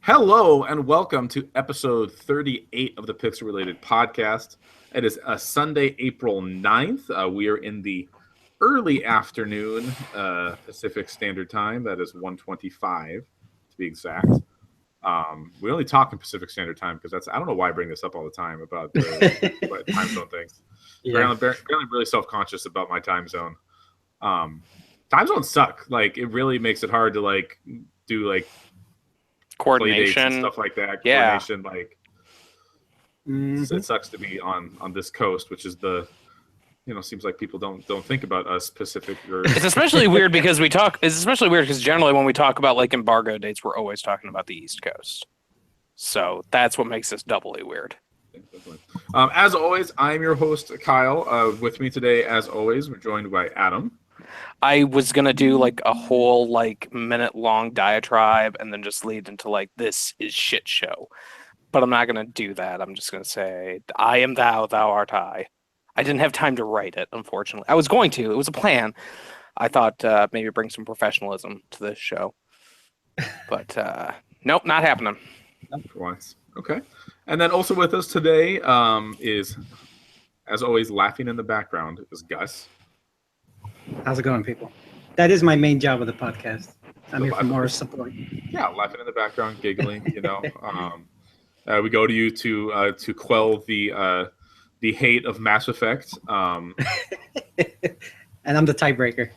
Hello and welcome to episode 38 of the Pixel Related Podcast. It is a Sunday, April 9th. We are in the early afternoon Pacific Standard Time. That is 1:25 to be exact. We only talk in Pacific Standard Time because I don't know why I bring this up all the time about the time zone things. Yeah. Apparently I'm really self-conscious about my time zone. Time zones suck. Like, it really makes it hard to do coordination and stuff like that. Yeah. Coordination, it sucks to be on this coast, which is seems like people don't think about us Pacific. It's especially weird because generally when we talk about like embargo dates, we're always talking about the East Coast. So that's what makes this doubly weird. As always, I'm your host, Kyle. With me today, as always, we're joined by Adam. I was gonna do like a whole minute-long diatribe and then just lead into this is shit show, but I'm not gonna do that. I'm just gonna say I am thou, thou art I. I didn't have time to write it, unfortunately. I was going to. It was a plan. I thought maybe bring some professionalism to this show, but nope, not happening. For once, okay. And then also with us today is, as always, laughing in the background is Gus. How's it going, people? That is my main job with the podcast. I'm here for more support. Yeah, laughing in the background, giggling. We go to you to quell the hate of Mass Effect. And I'm the tiebreaker.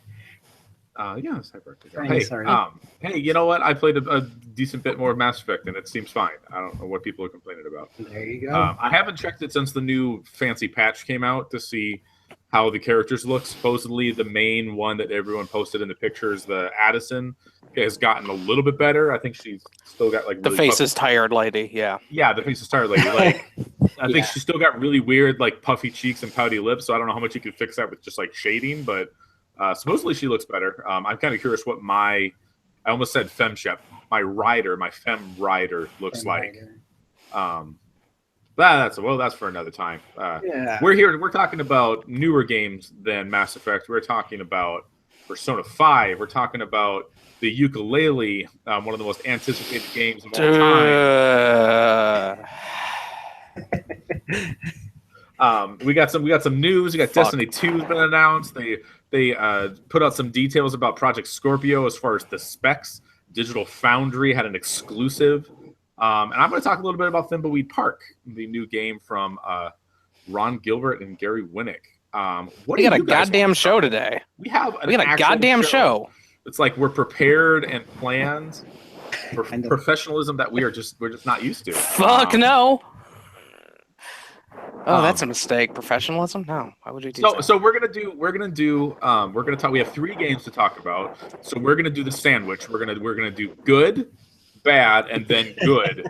Yeah, tiebreaker. Hey, you know what? I played a decent bit more of Mass Effect, and it seems fine. I don't know what people are complaining about. There you go. I haven't checked it since the new fancy patch came out to see how the characters look. Supposedly the main one that everyone posted in the pictures, the Addison, has gotten a little bit better. I think she's still got the face is tired lady. Yeah, the face is tired lady. I think she's still got really weird puffy cheeks and pouty lips, so I don't know how much you could fix that with just shading, but supposedly she looks better. I'm kind of curious what I almost said femshep, my fem rider looks like. That's for another time. We're talking about newer games than Mass Effect. We're talking about Persona 5. We're talking about the Yooka-Laylee, one of the most anticipated games of all time. We got some news. We got Destiny 2 has been announced. They put out some details about Project Scorpio as far as the specs. Digital Foundry had an exclusive. And I'm going to talk a little bit about Thimbleweed Park, the new game from Ron Gilbert and Gary Winnick. We got a goddamn show today. We got a goddamn show. It's like we're prepared and planned for professionalism that we're just not used to. Fuck no. Oh, that's a mistake. Professionalism? No. Why would you do that? So we're gonna talk. We have 3 games to talk about. So we're gonna do the sandwich. We're gonna do good, bad, and then good.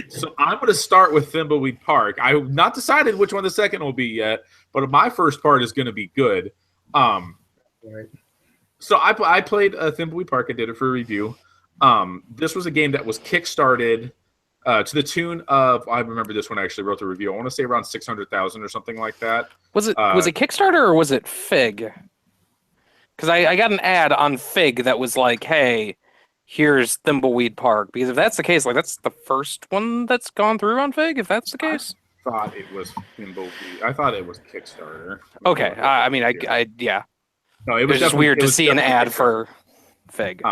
So I'm going to start with Thimbleweed Park. I've not decided which one the second will be yet, but my first part is going to be good. Right. So I played Thimbleweed Park. I did it for a review. This was a game that was kickstarted to the tune of, I remember this one, I actually wrote the review. I want to say around 600,000 or something like that. Was it Kickstarter or was it Fig? Because I got an ad on Fig that was like, hey, here's Thimbleweed Park. Because if that's the case, that's the first one that's gone through on Fig, if that's the case. I thought it was Thimbleweed. I thought it was Kickstarter. Okay. Yeah. No, it was just weird to see an ad for Fig.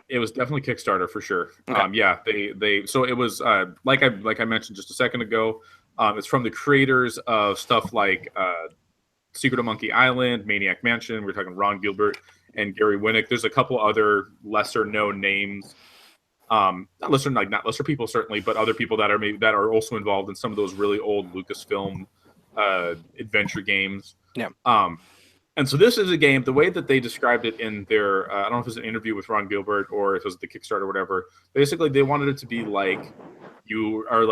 It was definitely Kickstarter for sure. Okay. So it was like I mentioned just a second ago. It's from the creators of stuff like Secret of Monkey Island, Maniac Mansion. We're talking Ron Gilbert and Gary Winnick. There's a couple other lesser known names, not lesser people certainly, but other people that are also involved in some of those really old Lucasfilm adventure games. Yeah. And so this is a game. The way that they described it in their, I don't know if it was an interview with Ron Gilbert or if it was the Kickstarter or whatever. Basically, they wanted it to be like you are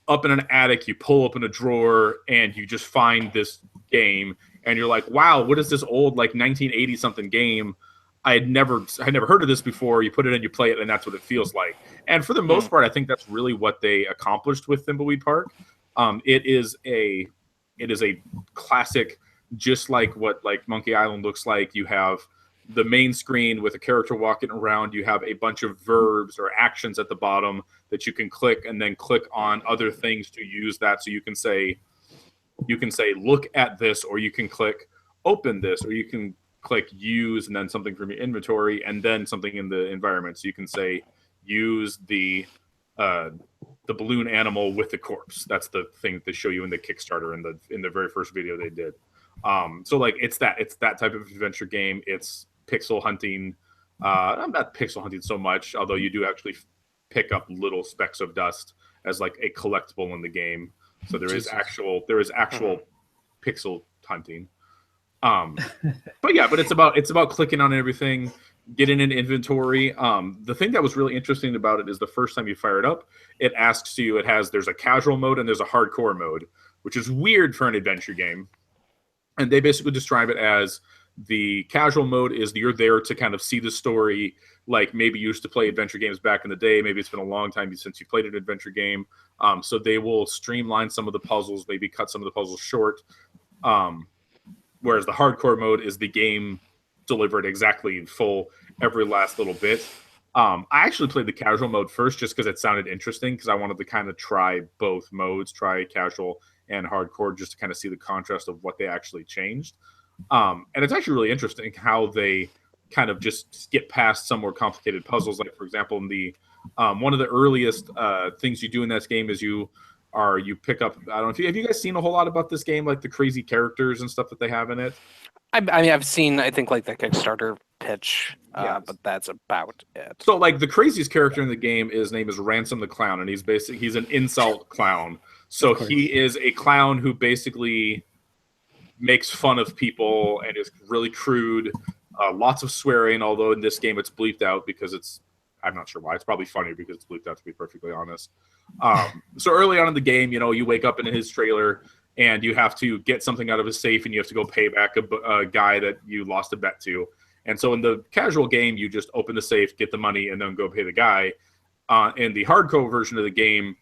up in an attic, you pull open a drawer, and you just find this game. And you're like, wow, what is this old 1980 something game? I had never heard of this before. You put it in, you play it, and that's what it feels like. And for the most part, I think that's really what they accomplished with Thimbleweed Park. It is a classic, just like what Monkey Island looks like. You have the main screen with a character walking around. You have a bunch of verbs or actions at the bottom that you can click, and then click on other things to use that. So you can say look at this, or you can click open this, or you can click use and then something from your inventory and then something in the environment. So you can say use the balloon animal with the corpse. That's the thing that they show you in the Kickstarter in the very first video they did. So like it's that type of adventure game. It's pixel hunting. I'm not pixel hunting so much, although you do actually pick up little specks of dust as like a collectible in the game. So there is actual pixel hunting. But it's about clicking on everything, getting an inventory. The thing that was really interesting about it is the first time you fire it up, it asks you, there's a casual mode and there's a hardcore mode, which is weird for an adventure game. And they basically describe it as the casual mode is you're there to kind of see the story, like maybe you used to play adventure games back in the day. Maybe it's been a long time since you played an adventure game. So they will streamline some of the puzzles, maybe cut some of the puzzles short. Whereas the hardcore mode is the game delivered exactly full every last little bit. I actually played the casual mode first just because it sounded interesting, because I wanted to kind of try both modes, try casual and hardcore, just to kind of see the contrast of what they actually changed. And it's actually really interesting how they kind of just get past some more complicated puzzles. Like, for example, in the one of the earliest things you do in this game is you pick up, I don't know have you guys seen a whole lot about this game, like the crazy characters and stuff that they have in it? I mean, I've seen, I think, like the Kickstarter pitch, but that's about it. So, like, the craziest character in the game, his name is Ransom the Clown, and he's an insult clown. So he is a clown who basically makes fun of people and is really crude. Lots of swearing, although in this game it's bleeped out because I'm not sure why. It's probably funnier because it's bleeped out, to be perfectly honest. So early on in the game, you wake up in his trailer and you have to get something out of his safe, and you have to go pay back a guy that you lost a bet to. And so in the casual game, you just open the safe, get the money, and then go pay the guy. In the hardcore version of the game,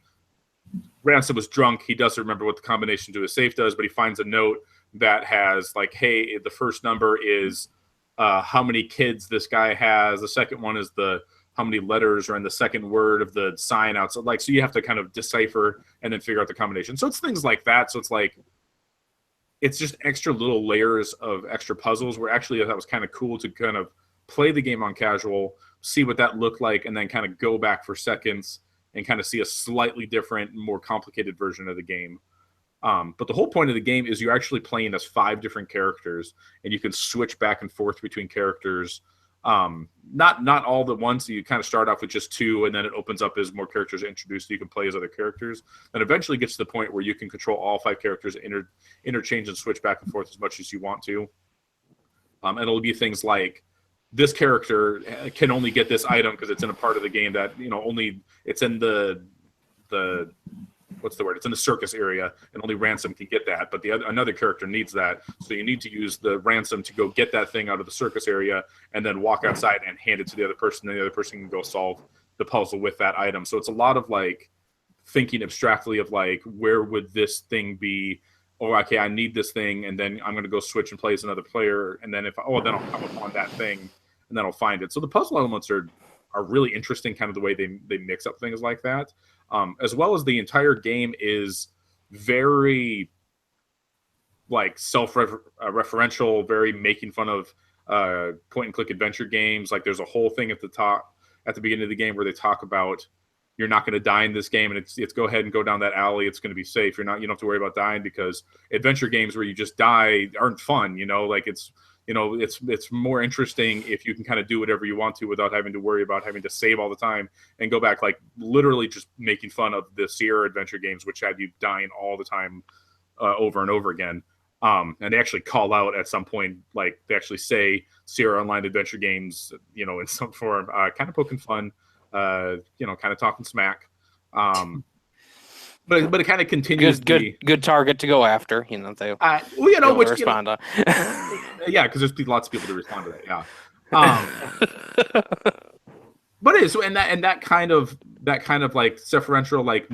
Ransom was drunk. He doesn't remember what the combination to his safe does, but he finds a note that has like, hey, the first number is how many kids this guy has. The second one is how many letters are in the second word of the sign out. So you have to kind of decipher and then figure out the combination. So it's things like that. So it's just extra little layers of extra puzzles, where actually that was kind of cool to kind of play the game on casual, see what that looked like, and then kind of go back for seconds and kind of see a slightly different, more complicated version of the game. But the whole point of the game is you're actually playing as 5 different characters, and you can switch back and forth between characters. Not all at once. So you kind of start off with just 2, and then it opens up as more characters are introduced, so you can play as other characters. Then eventually gets to the point where you can control all 5 characters, interchange and switch back and forth as much as you want to. And it'll be things like, this character can only get this item because it's in a part of the game that only it's in the what's the word? It's in the circus area, and only Ransom can get that. But another character needs that, so you need to use the Ransom to go get that thing out of the circus area, and then walk outside and hand it to the other person. And the other person can go solve the puzzle with that item. So it's a lot of like thinking abstractly of like, where would this thing be? Or okay, I need this thing, and then I'm going to go switch and play as another player, and then then I'll come upon that thing, and then I'll find it. So the puzzle elements are really interesting, kind of the way they mix up things like that. As well as the entire game is very like self-referential, very making fun of point-and-click adventure games. Like there's a whole thing at the beginning of the game where they talk about, you're not going to die in this game, and it's go ahead and go down that alley. It's going to be safe. You don't have to worry about dying, because adventure games where you just die aren't fun. Like it's more interesting if you can kind of do whatever you want to without having to worry about having to save all the time and go back, like literally just making fun of the Sierra adventure games, which had you dying all the time over and over again. And they actually call out at some point, like they actually say Sierra Online adventure games, in some form, kind of poking fun, kind of talking smack. But it kind of continues. Good target to go after. They which respond to. Yeah, because there's lots of people to respond to that. Yeah. But it is, and that kind of like self-referential, like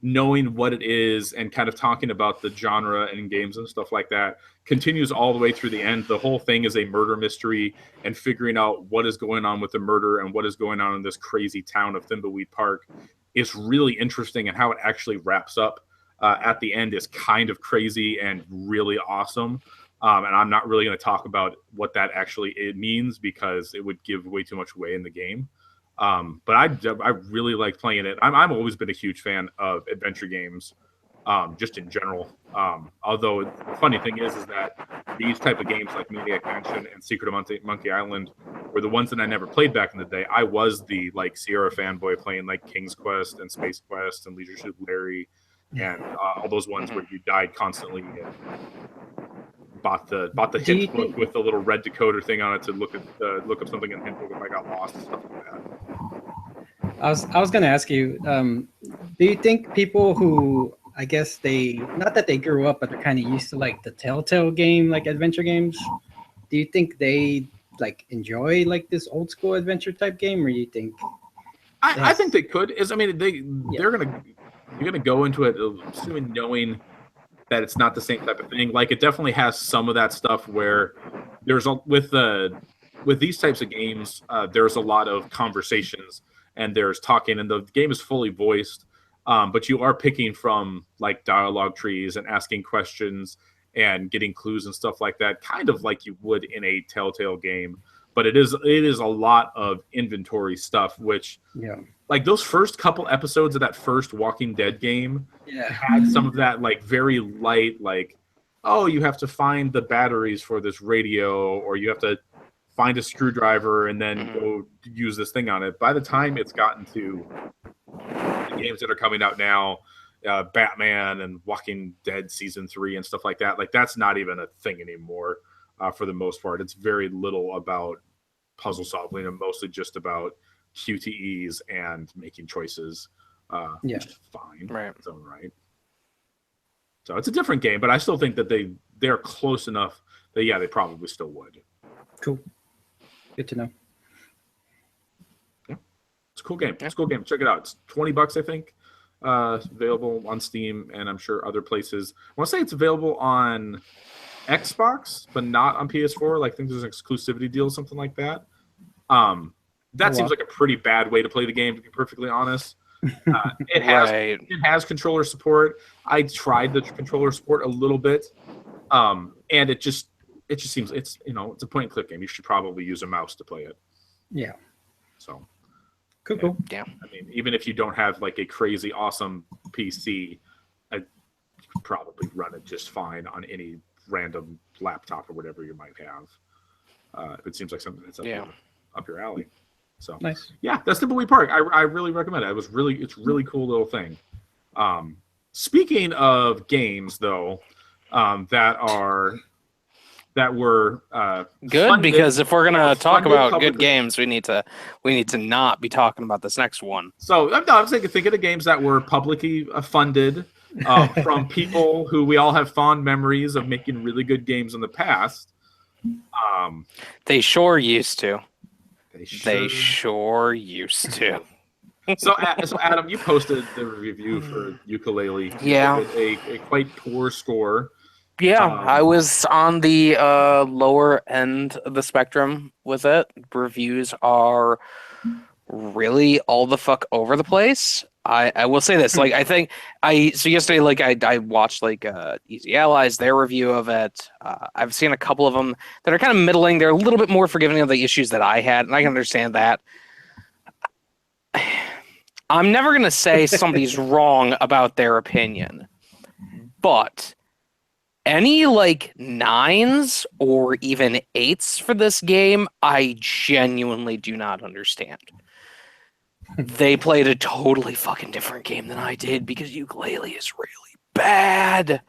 knowing what it is and kind of talking about the genre and games and stuff like that continues all the way through the end. The whole thing is a murder mystery and figuring out what is going on with the murder and what is going on in this crazy town of Thimbleweed Park is really interesting, and how it actually wraps up at the end is kind of crazy and really awesome. And I'm not really going to talk about what that actually it means because it would give way too much away in the game. But I really like playing it. I've always been a huge fan of adventure games, just in general. Although the funny thing is that these type of games like Maniac Mansion and Secret of Monkey Island were the ones that I never played back in the day. I was the like Sierra fanboy playing like King's Quest and Space Quest and Leisure Suit Larry and all those ones where you died constantly. And bought the hint book with the little red decoder thing on it to look up something in the hint book if I got lost and stuff like that. I was going to ask you, do you think people who, I guess they, not that they grew up, but they're kind of used to like the Telltale game, like adventure games, do you think they like enjoy like this old school adventure type game, or do you think? I think they could. You're gonna go into it assuming knowing that it's not the same type of thing. Like it definitely has some of that stuff where with these types of games, there's a lot of conversations and there's talking, and the game is fully voiced. But you are picking from like dialogue trees and asking questions and getting clues and stuff like that, kind of like you would in a Telltale game. But it is a lot of inventory stuff, which like those first couple episodes of that first Walking Dead game had some of that like very light, like, oh, you have to find the batteries for this radio, or you have to find a screwdriver and then go use this thing on it. By the time it's gotten to the games that are coming out now, Batman and Walking Dead season 3 and stuff like that, like that's not even a thing anymore. For the most part, it's very little about puzzle solving and mostly just about QTEs and making choices. Which is fine, right? Its own right. So it's a different game, but I still think that they're close enough that they probably still would. Cool. Good to know. Yeah, it's a cool game. It's a cool game. Check it out. It's $20, I think. Available on Steam and I'm sure other places. I want to say it's available on Xbox, but not on PS4. Like I think there's an exclusivity deal, something like that. That seems like a pretty bad way to play the game, to be perfectly honest. It has controller support. I tried the controller support a little bit, and it just seems it's a point and click game. You should probably use a mouse to play it. Yeah. So. Cool. Yeah. I mean, even if you don't have like a crazy awesome PC, you could probably run it just fine on any random laptop or whatever you might have. It seems like something that's up your alley. So nice. Yeah, that's Thimbleweed Park. I really recommend it. It's really cool little thing. Speaking of games though, that were good funded, because if we're gonna talk about good games, we need to not be talking about this next one. So I'm thinking of the games that were publicly funded from people who we all have fond memories of making really good games in the past. They sure used to. They sure used to. So Adam, you posted the review for Yooka-Laylee. Yeah, a quite poor score. Yeah, I was on the lower end of the spectrum with it. Reviews are really all the fuck over the place. I will say this, like yesterday, like I watched like Easy Allies, their review of it. I've seen a couple of them that are kind of middling. They're a little bit more forgiving of the issues that I had, and I can understand that. I'm never gonna say somebody's wrong about their opinion, but any like 9s or even 8s for this game, I genuinely do not understand. They played a totally fucking different game than I did because Yooka-Laylee is really bad.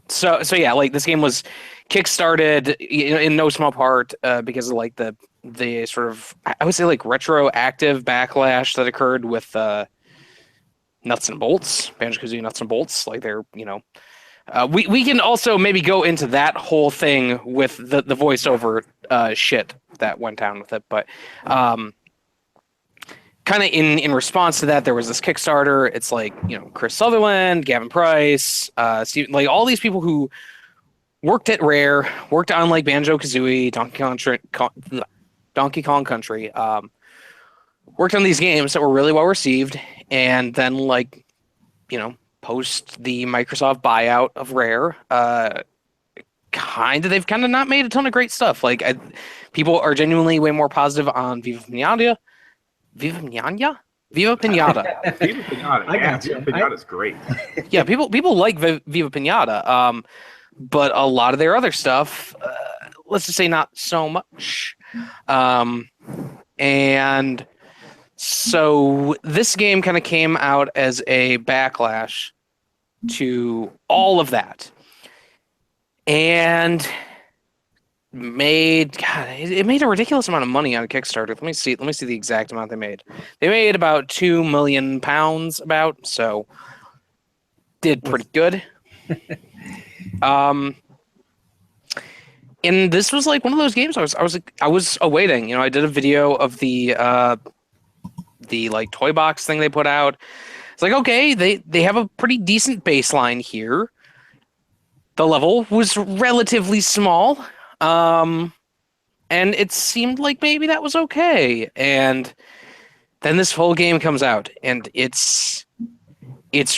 So yeah, like this game was kickstarted in no small part because of like the sort of, I would say, like retroactive backlash that occurred with Nuts and Bolts, Banjo-Kazooie Nuts and Bolts. Like they're, we can also maybe go into that whole thing with the voiceover shit that went down with it, but kind of in response to that, there was this Kickstarter. It's like, Chris Sutherland, Gavin Price, Steve, like all these people who worked at Rare, worked on like Banjo-Kazooie, Donkey Kong Country, worked on these games that were really well received, and then like, post the Microsoft buyout of Rare, they've kind of not made a ton of great stuff. Like people are genuinely way more positive on Viva Pinata. Viva Pinata. Viva Pinata. I got you. Viva Pinata is great. Yeah, people like Viva Pinata, but a lot of their other stuff, let's just say not so much. And so this game kind of came out as a backlash to all of that, and it made a ridiculous amount of money on Kickstarter. Let me see the exact amount they made. They made about £2 million, so did pretty good. And this was like one of those games I was awaiting. I did a video of the like toy box thing they put out. It's like, okay, they have a pretty decent baseline here. The level was relatively small. And it seemed like maybe that was okay. And then this whole game comes out, and it's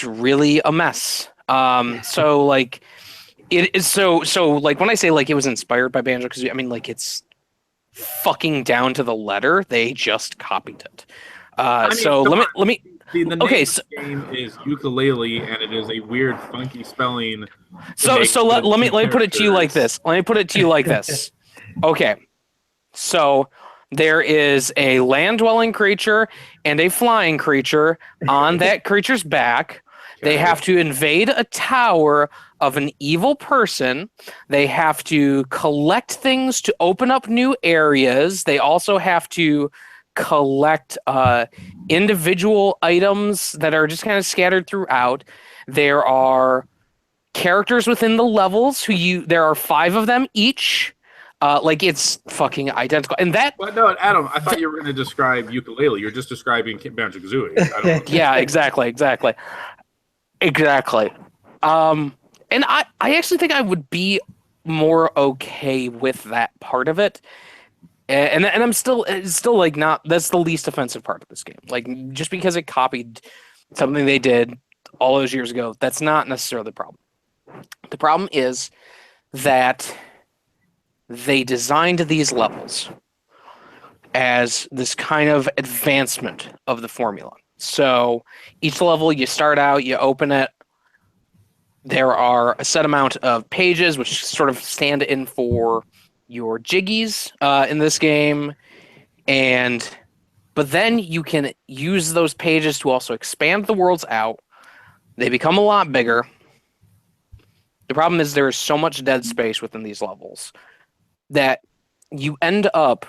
really a mess. So like it is so like when I say like it was inspired by Banjo-Kazooie, I mean like it's fucking down to the letter. They just copied it. Let me. The name of the game is Yooka-Laylee, and it is a weird, funky spelling. So let me put it to you like this. Okay, so there is a land-dwelling creature and a flying creature. On that creature's back, they have to invade a tower of an evil person. They have to collect things to open up new areas. They also have to collect individual items that are just kind of scattered throughout. There are characters within the levels there are 5 of them each. Like it's fucking identical. And that. But no, Adam, I thought you were going to describe Yooka-Laylee. You're just describing Banjo-Kazooie. Yeah, exactly. And I actually think I would be more okay with that part of it. And I'm still like not. That's the least offensive part of this game. Like just because it copied something they did all those years ago, that's not necessarily the problem. The problem is that they designed these levels as this kind of advancement of the formula. So each level, you start out, you open it. There are a set amount of pages which sort of stand in for your jiggies in this game, but then you can use those pages to also expand the worlds out. They become a lot bigger. The problem is there is so much dead space within these levels that you end up,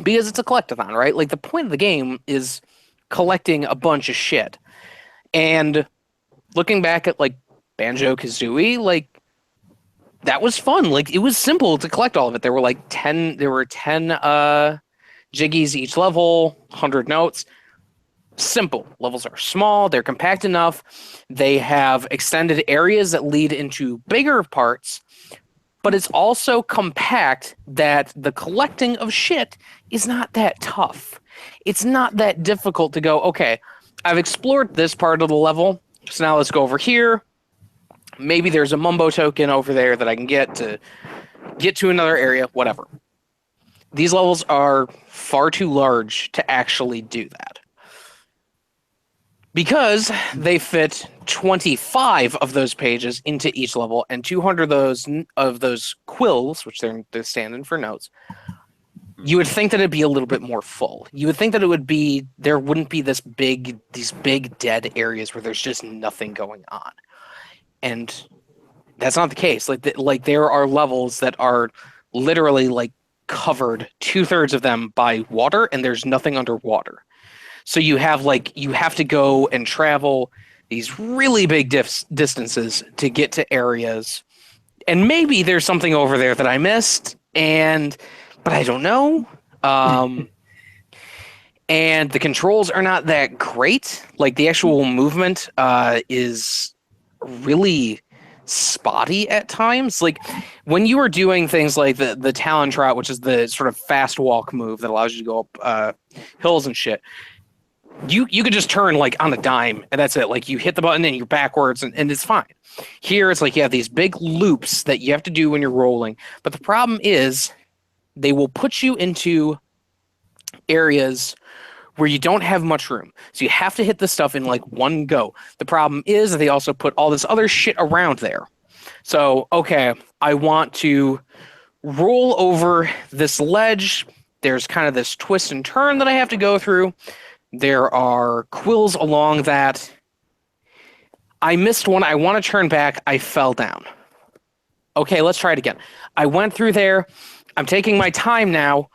because it's a collectathon, right? Like the point of the game is collecting a bunch of shit. And looking back at like Banjo-Kazooie, like that was fun. Like it was simple to collect all of it. There were 10 jiggies each level, 100 notes. Simple. Levels are small, they're compact enough. They have extended areas that lead into bigger parts, but it's also compact that the collecting of shit is not that tough. It's not that difficult to go, okay, I've explored this part of the level, so now let's go over here. Maybe there's a mumbo token over there that I can get to another area, whatever. These levels are far too large to actually do that. Because they fit 25 of those pages into each level and 200 of those quills, which they're standing for notes, you would think that it'd be a little bit more full. You would think that there wouldn't be these big dead areas where there's just nothing going on. And that's not the case. Like there are levels that are literally like covered 2/3 of them by water, and there's nothing underwater. So you have to go and travel these really big distances to get to areas, and maybe there's something over there that I missed, but I don't know. and the controls are not that great. Like the actual movement is really spotty at times. Like when you are doing things like the Talon Trot, which is the sort of fast walk move that allows you to go up hills and shit, you could just turn like on a dime and that's it. Like you hit the button and you're backwards and it's fine. Here it's like you have these big loops that you have to do when you're rolling. But the problem is they will put you into areas where you don't have much room. So you have to hit the stuff in like one go. The problem is that they also put all this other shit around there. So, okay, I want to roll over this ledge. There's kind of this twist and turn that I have to go through. There are quills along that. I missed one. I want to turn back. I fell down. Okay, let's try it again. I went through there. I'm taking my time now,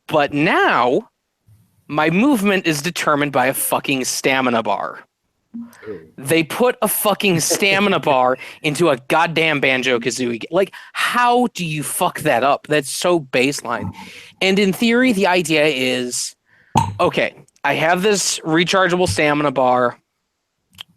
but now my movement is determined by a fucking stamina bar. They put a fucking stamina bar into a goddamn Banjo-Kazooie. Like, how do you fuck that up? That's so baseline. And in theory, the idea is, okay, I have this rechargeable stamina bar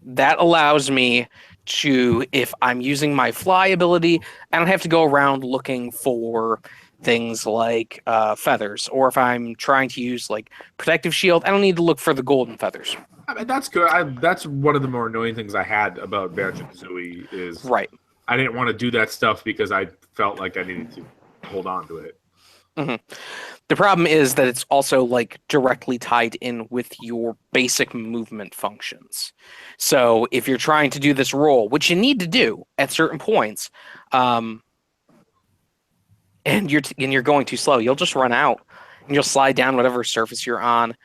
that allows me to, if I'm using my fly ability, I don't have to go around looking for things like feathers, or if I'm trying to use like protective shield, I don't need to look for the golden feathers. I mean, that's good. That's one of the more annoying things I had about Banjo-Kazooie is Right. I didn't want to do that stuff because I felt like I needed to hold on to it. Mm-hmm. The problem is that it's also like directly tied in with your basic movement functions. So if you're trying to do this roll, which you need to do at certain points, and you're going too slow, you'll just run out and you'll slide down whatever surface you're on.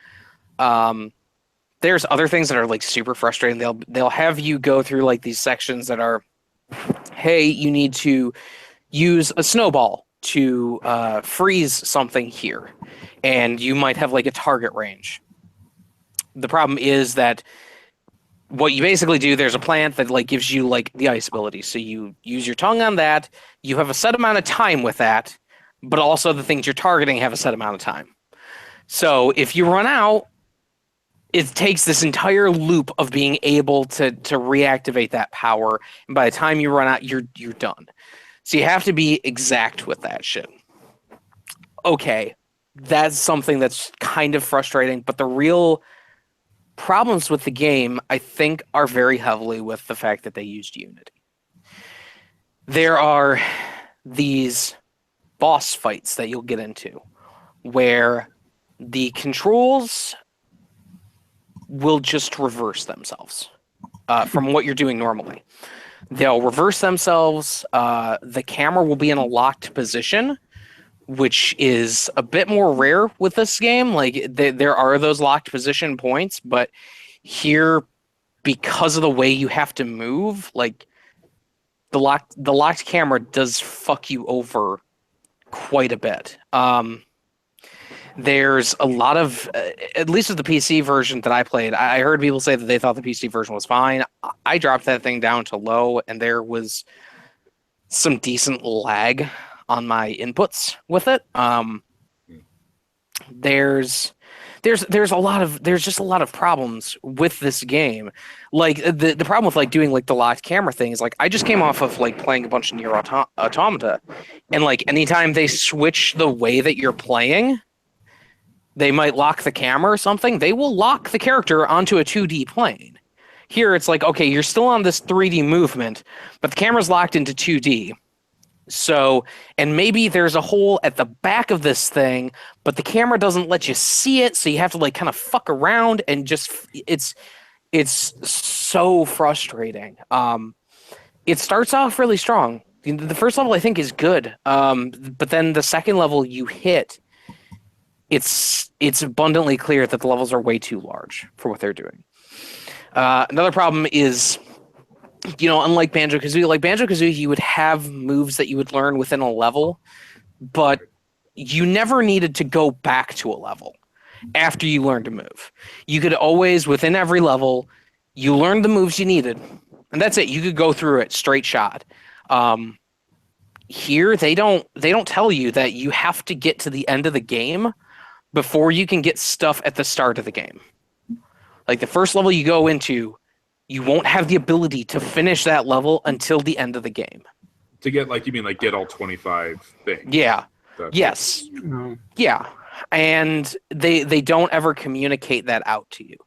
There's other things that are like super frustrating. They'll have you go through like these sections that are, hey, you need to use a snowball to freeze something here, and you might have like a target range. The problem is that what you basically do, there's a plant that like gives you like the ice ability. So you use your tongue on that. You have a set amount of time with that, but also the things you're targeting have a set amount of time. So if you run out, it takes this entire loop of being able to reactivate that power. And by the time you run out, you're done. So you have to be exact with that shit. Okay, that's something that's kind of frustrating, but the real problems with the game, I think, are very heavily with the fact that they used Unity. There are these boss fights that you'll get into where the controls will just reverse themselves from what you're doing normally. They'll reverse themselves. The camera will be in a locked position, which is a bit more rare with this game. Like there are those locked position points, but here, because of the way you have to move, like the locked camera does fuck you over quite a bit. There's a lot of, at least with the PC version that I played, I heard people say that they thought the PC version was fine. I dropped that thing down to low, and there was some decent lag on my inputs with it. There's just a lot of problems with this game. Like the problem with like doing like the locked camera thing is like I just came off of like playing a bunch of Nier Automata, and like anytime they switch the way that you're playing, they might lock the camera or something. They will lock the character onto a 2D plane. Here it's like, okay, you're still on this 3D movement, but the camera's locked into 2D. So, and maybe there's a hole at the back of this thing, but the camera doesn't let you see it, so you have to like kind of fuck around and just it's so frustrating. It starts off really strong. The first level I think is good, but then the second level you hit, it's abundantly clear that the levels are way too large for what they're doing. Another problem is, you know, unlike Banjo-Kazooie, you would have moves that you would learn within a level, but you never needed to go back to a level after you learned a move. You could always, within every level, you learned the moves you needed, and that's it. You could go through it straight shot. Here, they don't tell you that you have to get to the end of the game before you can get stuff at the start of the game. Like the first level you go into, you won't have the ability to finish that level until the end of the game. To get, like, you mean like get all 25 things? Yeah. That's Yes. No. Yeah. And they don't ever communicate that out to you.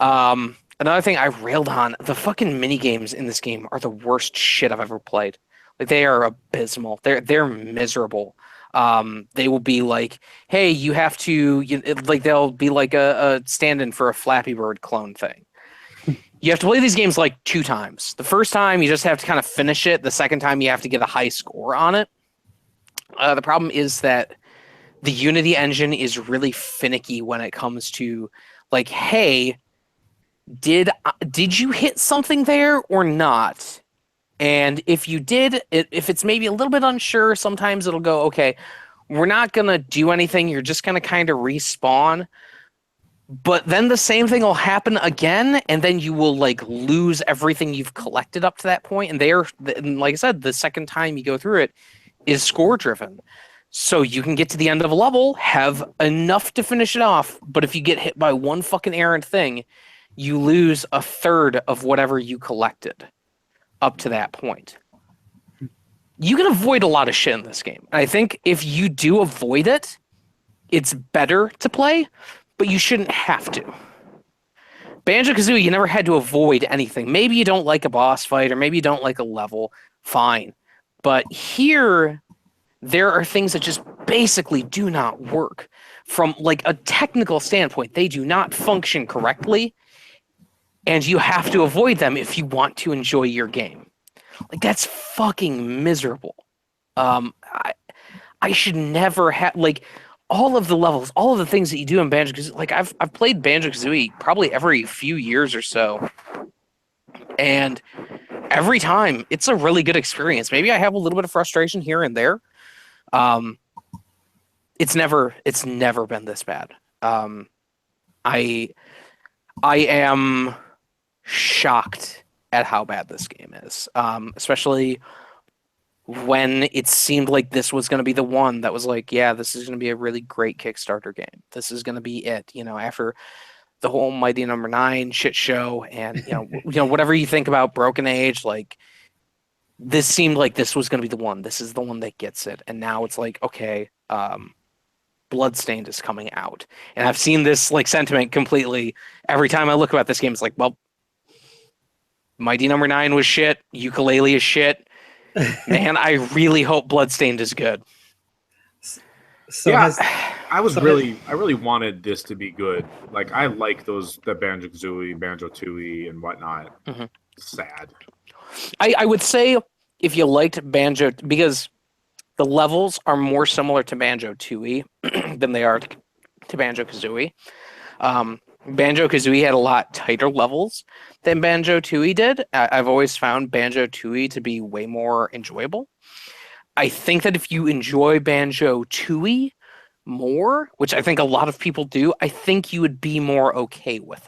Another thing I railed on, the fucking mini games in this game are the worst shit I've ever played. Like they are abysmal. They're miserable. They will be like, hey, you have to, like they'll be like a stand-in for a Flappy Bird clone thing. You have to play these games like 2 times. The first time you just have to kind of finish it. The second time you have to get a high score on it. The problem is that the Unity engine is really finicky when it comes to like, hey, did you hit something there or not? And if you did, if it's maybe a little bit unsure, sometimes it'll go, okay, we're not going to do anything. You're just going to kind of respawn. But then the same thing will happen again, and then you will like lose everything you've collected up to that point. And like I said, the second time you go through it is score driven. So you can get to the end of a level, have enough to finish it off, but if you get hit by one fucking errant thing, you lose a third of whatever you collected up to that point. You can avoid a lot of shit in this game. I think if you do avoid it, it's better to play, but you shouldn't have to. Banjo-Kazooie, you never had to avoid anything. Maybe you don't like a boss fight, or maybe you don't like a level. Fine. But here, there are things that just basically do not work. From like a technical standpoint, they do not function correctly, and you have to avoid them if you want to enjoy your game. Like, that's fucking miserable. I should never have, like, all of the levels, all of the things that you do in Banjo-Kazooie. Like, I've played Banjo-Kazooie probably every few years or so, and every time it's a really good experience. Maybe I have a little bit of frustration here and there. It's never been this bad. I am shocked at how bad this game is, especially when it seemed like this was going to be the one that was like, yeah, this is going to be a really great Kickstarter game. This is going to be it. After the whole Mighty Number 9 shit show, and whatever you think about Broken Age, like this seemed like this was going to be the one. This is the one that gets it, and now it's like, okay, Bloodstained is coming out, and I've seen this like sentiment completely every time I look about this game. It's like, well, Mighty Number 9 was shit. Yooka-Laylee is shit. Man, I really hope Bloodstained is good. So yeah, I really wanted this to be good. Like, I like the Banjo-Kazooie, Banjo-Tooie, and whatnot. Mm-hmm. Sad. I would say if you liked Banjo, because the levels are more similar to Banjo-Tooie than they are to Banjo-Kazooie. Banjo-Kazooie had a lot tighter levels than Banjo-Tooie did. I've always found Banjo-Tooie to be way more enjoyable. I think that if you enjoy Banjo-Tooie more, which I think a lot of people do, I think you would be more okay with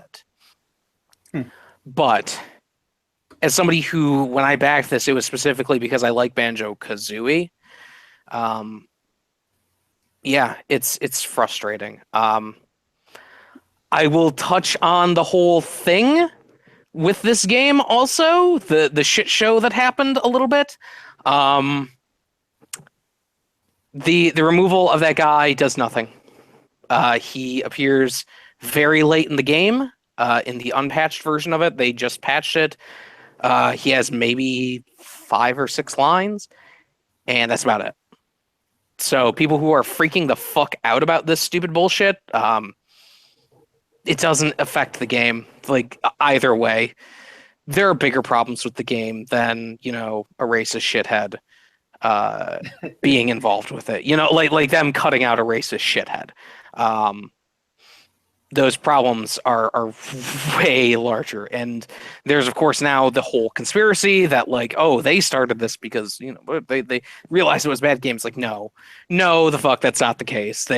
it. But as somebody who, when I backed this, it was specifically because I like Banjo-Kazooie. Yeah, it's frustrating. I will touch on the whole thing with this game also, the shit show that happened a little bit. The removal of that guy does nothing. He appears very late in the game. In the unpatched version of it, they just patched it. He has maybe 5 or 6 lines, and that's about it. So people who are freaking the fuck out about this stupid bullshit, it doesn't affect the game, like, either way. There are bigger problems with the game than, a racist shithead being involved with it. Like them cutting out a racist shithead. Those problems are way larger. And there's, of course, now the whole conspiracy that, like, oh, they started this because, they realized it was bad games. Like, no, the fuck, that's not the case.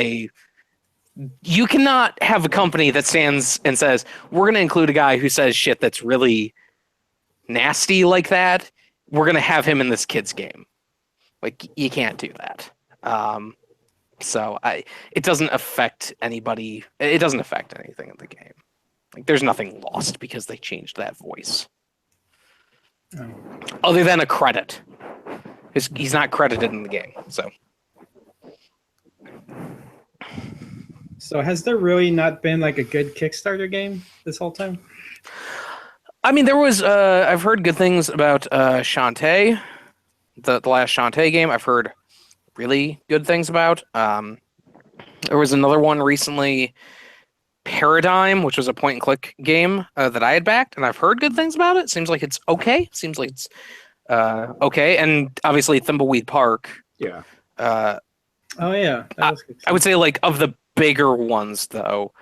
You cannot have a company that stands and says, we're going to include a guy who says shit that's really nasty like that. We're going to have him in this kid's game. Like, you can't do that. So it doesn't affect anybody. It doesn't affect anything in the game. Like there's nothing lost because they changed that voice. Oh. Other than a credit. He's not credited in the game. So has there really not been like a good Kickstarter game this whole time? I mean, there was. I've heard good things about Shantae, the last Shantae game. I've heard really good things about. There was another one recently, Paradigm, which was a point and click game that I had backed, and I've heard good things about it. Seems like it's okay. Seems like it's okay, and obviously Thimbleweed Park. Yeah. Oh yeah, that was good. I would say like of the bigger ones though,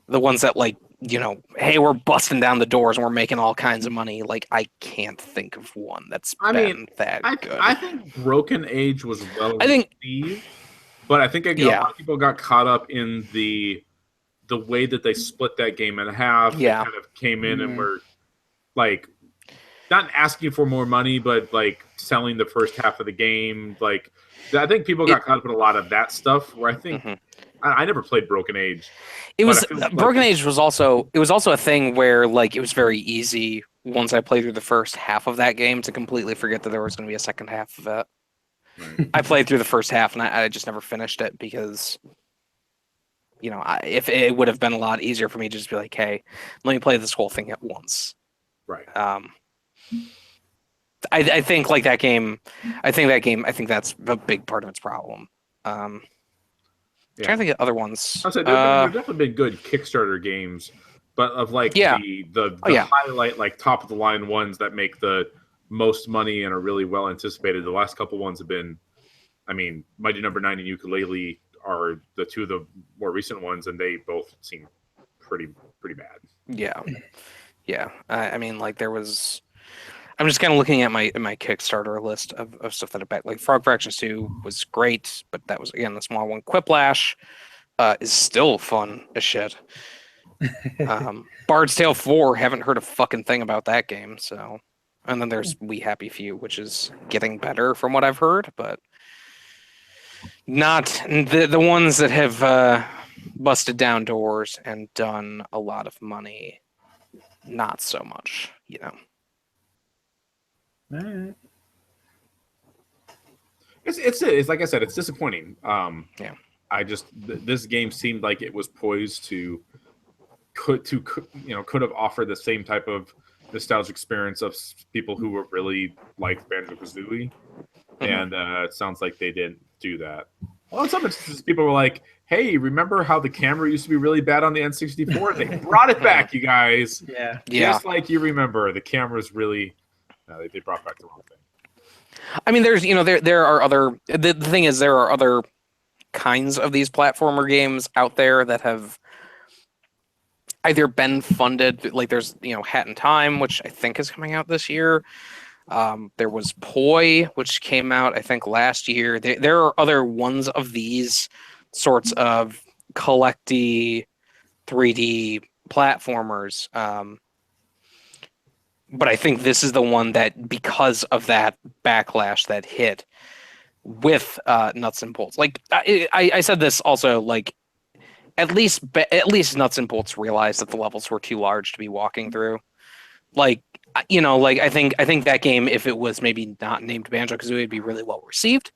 the ones that like, you know, hey, we're busting down the doors and we're making all kinds of money. Like I can't think of one that's been that good. I think Broken Age was well I think- received, but I think a lot of people got caught up in the way that they split that game in half. Yeah. They kind of came in and were like not asking for more money, but like selling the first half of the game. Like I think people got caught up in a lot of that stuff. Where I think I never played Broken Age. It was Broken Age was also a thing where like it was very easy once I played through the first half of that game to completely forget that there was going to be a second half of it. Right. I played through the first half and I just never finished it because, you know, if it would have been a lot easier for me to just be like, hey, let me play this whole thing at once. Right. I think like that game. I think that's a big part of its problem. I'm trying to think of other ones. I'll say there've definitely been good Kickstarter games, but of like the highlight, like top of the line ones that make the most money and are really well anticipated. The last couple ones have been, I mean, Mighty Number 9 and Yooka-Laylee are the two of the more recent ones, and they both seem pretty bad. Yeah. I mean, like there was. I'm just kind of looking at my Kickstarter list of stuff that I backed. Like Frog Fractions 2 was great, but that was again the small one. Quiplash is still fun as shit. Bard's Tale 4, haven't heard a fucking thing about that game. So, and then there's We Happy Few, which is getting better from what I've heard, but not the ones that have busted down doors and done a lot of money. Not so much, you know. All right. It's like I said, it's disappointing. This game seemed like it was poised to could have offered the same type of nostalgic experience of people who were really liked Banjo-Kazooie, and it sounds like they didn't do that. Well, in some instances, people were like, "Hey, remember how the camera used to be really bad on the N64? They brought it back, you guys. Yeah. Just like you remember, the camera's really." They brought back the wrong thing. I mean, there's, you know, there are other. The thing is, there are other kinds of these platformer games out there that have either been funded. Like there's, you know, Hat in Time, which I think is coming out this year. There was Poi, which came out I think last year. There are other ones of these sorts of collecty 3D platformers. But I think this is the one that, because of that backlash that hit with Nuts and Bolts. Like I said this also, like at least Nuts and Bolts realized that the levels were too large to be walking through. Like, you know, like I think that game, if it was maybe not named Banjo-Kazooie, it'd be really well received.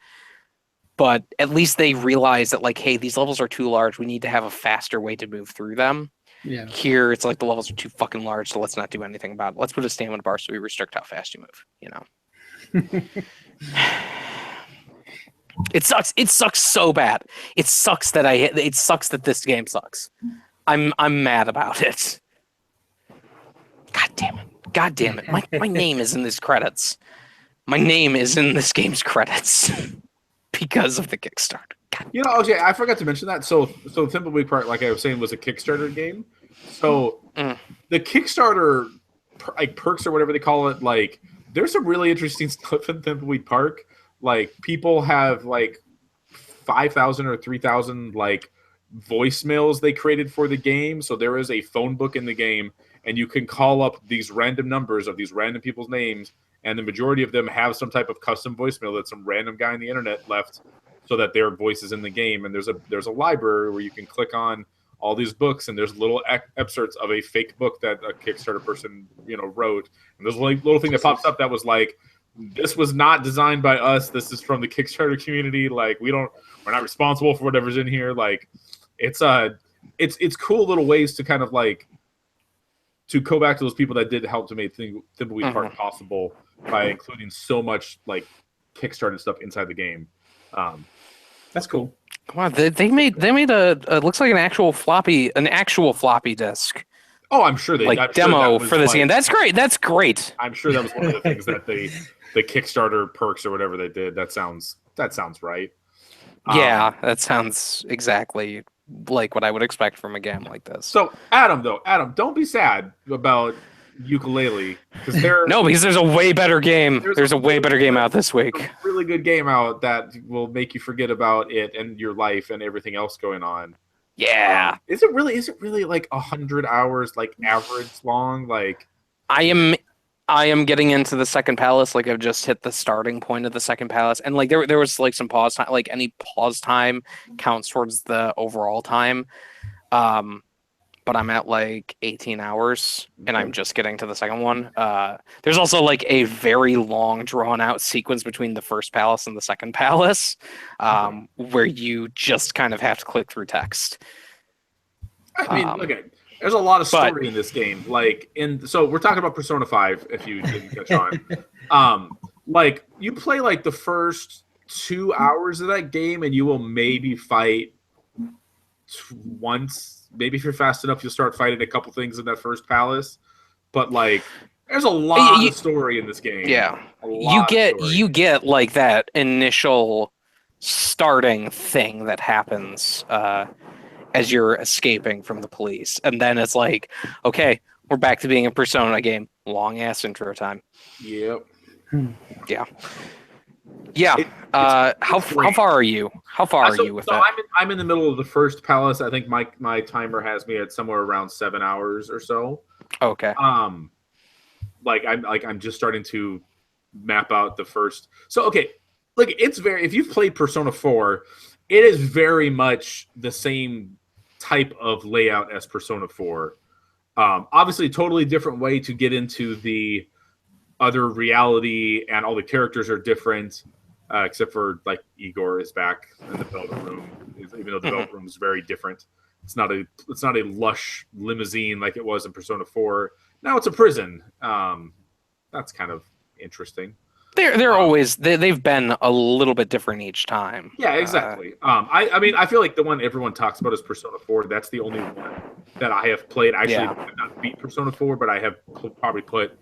But at least they realized that, like, hey, these levels are too large. We need to have a faster way to move through them. Yeah. Here, it's like the levels are too fucking large, so let's not do anything about it. Let's put a stamina bar so we restrict how fast you move, you know? It sucks. It sucks so bad. It sucks that this game sucks. I'm mad about it. God damn it. My name is in these credits. My name is in this game's credits because of the Kickstarter. God. You know, okay, I forgot to mention that. So Thimbleweed Park, like I was saying, was a Kickstarter game. So the Kickstarter like perks or whatever they call it, like there's some really interesting stuff in Thimbleweed Park. Like people have like 5,000 or 3,000 like voicemails they created for the game. So there is a phone book in the game, and you can call up these random numbers of these random people's names, and the majority of them have some type of custom voicemail that some random guy on the internet left so that their voice is in the game. And there's a library where you can click on all these books, and there's little excerpts of a fake book that a Kickstarter person, wrote. And there's a little thing that pops up that was like, this was not designed by us. This is from the Kickstarter community. Like, we're not responsible for whatever's in here. Like, it's cool little ways to kind of like to go back to those people that did help to make Thimbleweed Park possible by including so much like Kickstarter stuff inside the game. That's cool. Come on, they made a looks like an actual floppy disk. Oh, I'm sure they demo for this game. That's great. That's great. I'm sure that was one of the things that the Kickstarter perks or whatever they did. That sounds right. Yeah, that sounds exactly like what I would expect from a game like this. So Adam, don't be sad about Yooka-Laylee because there's a way better game. There's a way better game out this week. A really good game out that will make you forget about it and your life and everything else going on. Yeah. Is it really like 100 hours, like average long? Like I am getting into the second palace. Like, I've just hit the starting point of the second palace, and like there was like some pause time. Like, any pause time counts towards the overall time. But I'm at like 18 hours, and I'm just getting to the second one. There's also like a very long, drawn out sequence between the first palace and the second palace, where you just kind of have to click through text. I mean, look at. There's a lot of story in this game. So we're talking about Persona 5, if you didn't catch on. Like, you play like the first 2 hours of that game, and you will maybe fight once. Maybe if you're fast enough, you'll start fighting a couple things in that first palace. But like, there's a lot of story in this game. Yeah, you get like that initial starting thing that happens. As you're escaping from the police. And then it's like, okay, we're back to being a Persona game. Long ass intro time. Yep. Yeah. Yeah. How far are you? How far are you with that? I'm in the middle of the first palace. I think my timer has me at somewhere around 7 hours or so. Okay. I'm just starting to map out the first. So okay, like if you've played Persona 4, it is very much the same type of layout as Persona 4. Obviously, a totally different way to get into the other reality, and all the characters are different, except for like Igor is back in the Velvet Room, even though the Velvet Room is very different. It's not a lush limousine like it was in Persona 4. Now it's a prison. That's kind of interesting. They're always they've been a little bit different each time. Yeah, exactly. I mean, I feel like the one everyone talks about is Persona 4. That's the only one that I have played. Actually, I have not beat Persona 4, but I have probably put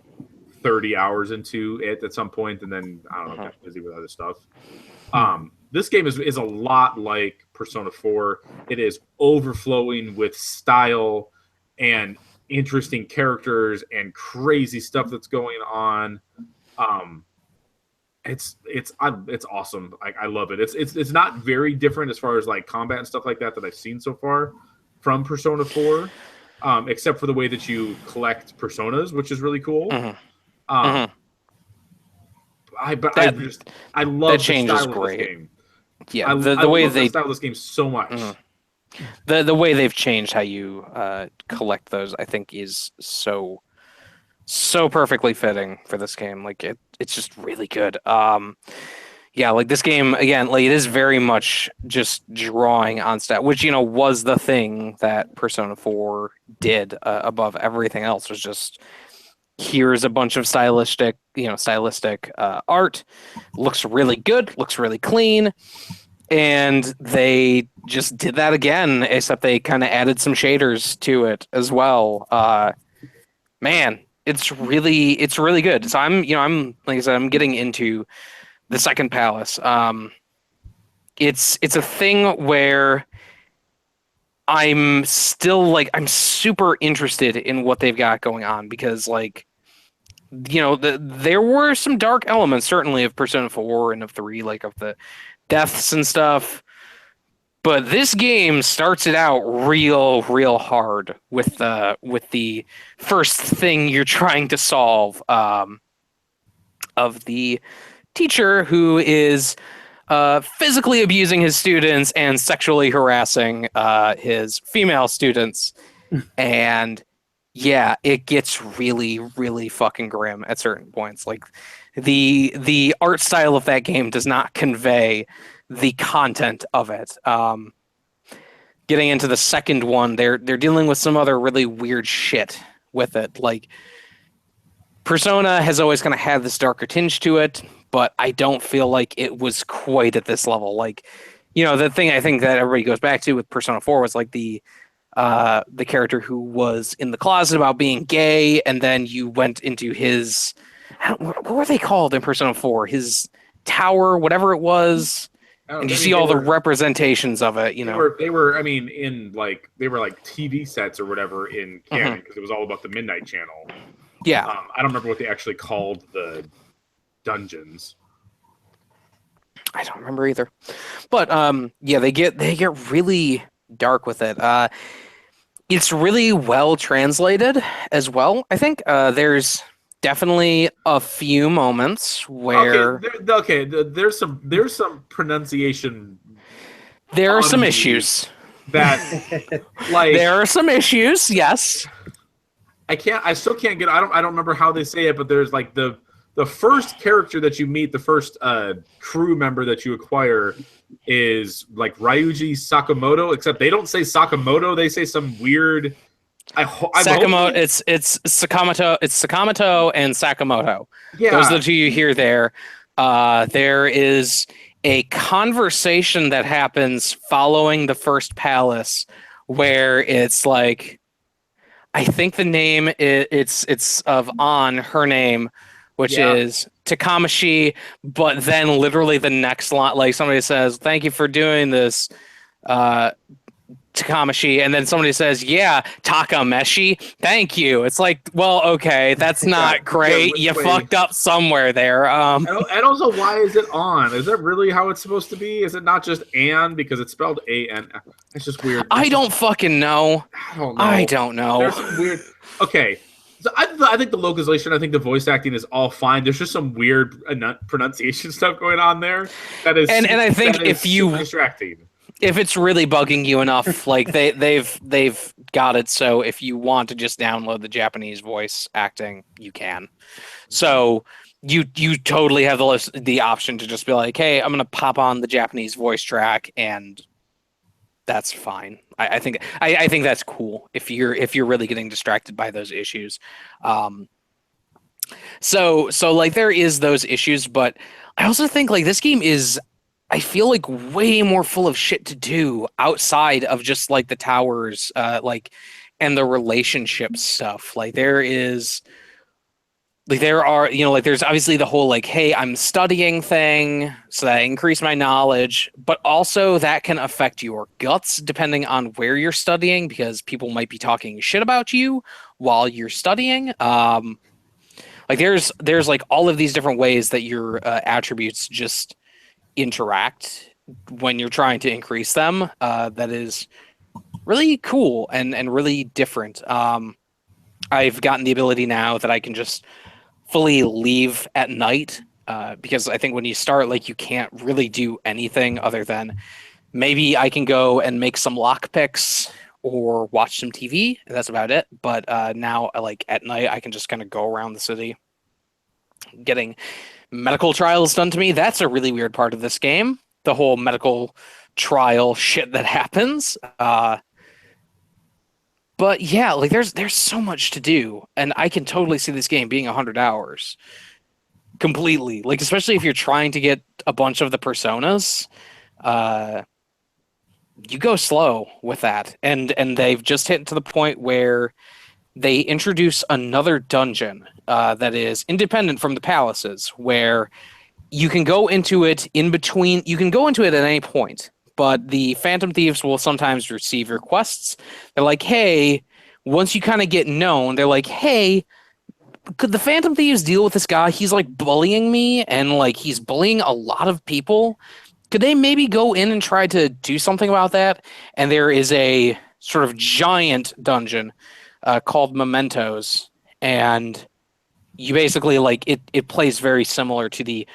30 hours into it at some point, and then I don't know, got busy with other stuff. This game is a lot like Persona 4. It is overflowing with style and interesting characters and crazy stuff that's going on. It's awesome. I love it. It's not very different as far as like combat and stuff like that I've seen so far from Persona 4, except for the way that you collect personas, which is really cool. I love that change the is style great. Of this game. Yeah, I the way love they the style of this game so much. The way they've changed how you collect those, I think, is so perfectly fitting for this game. Like it's just really good. Yeah, like this game again, like it is very much just drawing on stat, which was the thing that Persona 4 did above everything else. Was just here's a bunch of stylistic art, looks really good, looks really clean, and they just did that again, except they kind of added some shaders to it as well. Man. It's really good. So I'm like I said, I'm getting into the second palace. It's a thing where I'm still I'm super interested in what they've got going on, because there were some dark elements certainly of Persona 4 and of 3, like of the deaths and stuff. But this game starts it out real hard with the first thing you're trying to solve, of the teacher who is physically abusing his students and sexually harassing his female students. And yeah, it gets really, really fucking grim at certain points. Like the art style of that game does not convey the content of it. Getting into the second one, they're dealing with some other really weird shit with it. Like Persona has always kind of had this darker tinge to it, but I don't feel like it was quite at this level. Like, the thing I think that everybody goes back to with Persona 4 was like the character who was in the closet about being gay, and then you went into his, what were they called in Persona 4? His tower, whatever it was. And you see all the representations of it, They were, they were like TV sets or whatever in canon, because it was all about the Midnight Channel. Yeah. I don't remember what they actually called the dungeons. I don't remember either. But yeah, they get really dark with it. It's really well translated as well. I think there's definitely a few moments where there's some pronunciation. There are some issues. That like there are some issues. Yes. I still can't get. I don't remember how they say it, but there's like the first character that you meet, the first crew member that you acquire is like Ryuji Sakamoto, except they don't say Sakamoto, they say some weird Sakamoto. It's Sakamoto. It's Sakamoto and Sakamoto. Yeah. Those are the two you hear there. There is a conversation that happens following the first palace where it's like, I think the name it's of her name, which is Takamashi, but then literally the next line, like somebody says, "Thank you for doing this, Takamashi," and then somebody says, "Yeah, Takameshi, thank you." It's like, well, okay, that's not great. You fucked up somewhere there. And also, why is it on? Is that really how it's supposed to be? Is it not just "and" because it's spelled A-N? It's just weird. I don't fucking know. I don't know. There's some weird. Okay. So I think the localization, I think the voice acting is all fine. There's just some weird pronunciation stuff going on there. That is, and I think if you distracting, if it's really bugging you enough, like they've got it. So if you want to just download the Japanese voice acting, you can. So you totally have the option to just be like, hey, I'm gonna pop on the Japanese voice track, and that's fine. I think that's cool if you're really getting distracted by those issues. So like there is those issues, but I also think like this game is, I feel like, way more full of shit to do outside of just like the towers, like, and the relationship stuff. Like there are, there's obviously the whole like, hey, I'm studying thing, so that I increase my knowledge, but also that can affect your guts depending on where you're studying, because people might be talking shit about you while you're studying. Like there's like all of these different ways that your attributes just interact when you're trying to increase them. That is really cool and really different. I've gotten the ability now that I can just fully leave at night, because I think when you start, like, you can't really do anything other than maybe I can go and make some lockpicks or watch some TV, and that's about it. But now, like, at night, I can just kind of go around the city getting medical trials done to me. That's a really weird part of this game, the whole medical trial shit that happens. But yeah, like there's so much to do, and I can totally see this game being 100 hours completely. Like, especially if you're trying to get a bunch of the personas, you go slow with that. And they've just hit to the point where they introduce another dungeon that is independent from the palaces, where you can go into it in between. You can go into it at any point. But the Phantom Thieves will sometimes receive requests. They're like, hey, once you kind of get known, they're like, hey, could the Phantom Thieves deal with this guy? He's like bullying me, and like he's bullying a lot of people. Could they maybe go in and try to do something about that? And there is a sort of giant dungeon called Mementos. And you basically, like, it plays very similar to the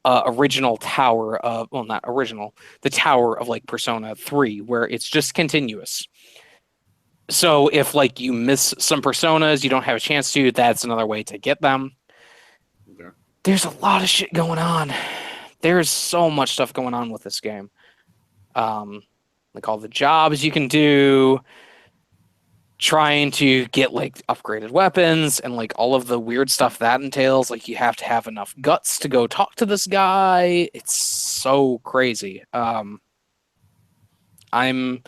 original tower of, well, not original, the tower of like Persona 3, where it's just continuous. So if like you miss some personas, you don't have a chance to, that's another way to get them. Okay. There's a lot of shit going on. There's so much stuff going on with this game. Like all the jobs you can do, trying to get like upgraded weapons and like all of the weird stuff that entails. Like you have to have enough guts to go talk to this guy. It's so crazy. I'm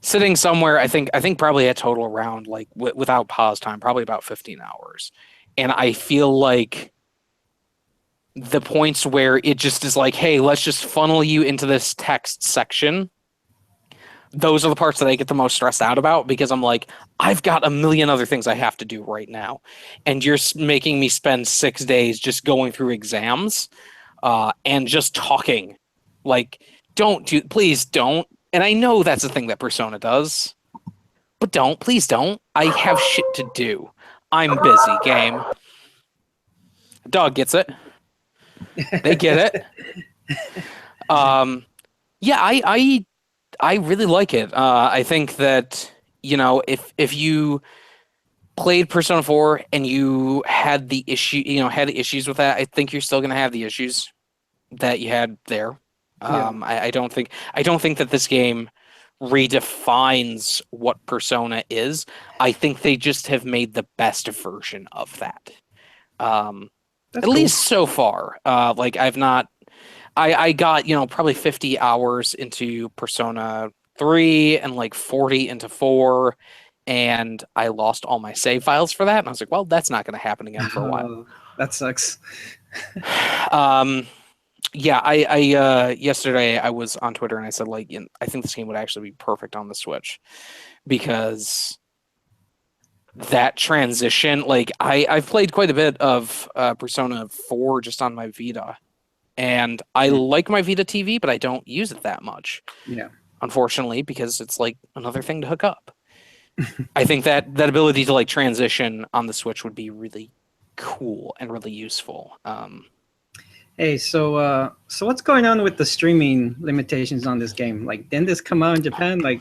sitting somewhere, I think probably a total around like without pause time, probably about 15 hours. And I feel like the points where it just is like, hey, let's just funnel you into this text section. Those are the parts that I get the most stressed out about, because I'm like, I've got a million other things I have to do right now. And you're making me spend 6 days just going through exams and just talking. Like, please don't. And I know that's the thing that Persona does, but please don't. I have shit to do. I'm busy, game. Dog gets it. They get it. Yeah, I really like it. I think that, you know, if you played Persona 4 and you had the issues with that, I think you're still going to have the issues that you had there. I don't think that this game redefines what Persona is. I think they just have made the best version of that. At least so far. Like I got, you know, probably 50 hours into Persona 3 and like 40 into 4, and I lost all my save files for that. And I was like, well, that's not going to happen again for a while. That sucks. Yeah, I yesterday I was on Twitter and I said, like, you know, I think this game would actually be perfect on the Switch, because that transition, like I've played quite a bit of Persona 4 just on my Vita, and I like my Vita TV, but I don't use it that much. Yeah. Unfortunately, because it's like another thing to hook up. I think that ability to like transition on the Switch would be really cool and really useful. Hey, so what's going on with the streaming limitations on this game? Like, didn't this come out in Japan like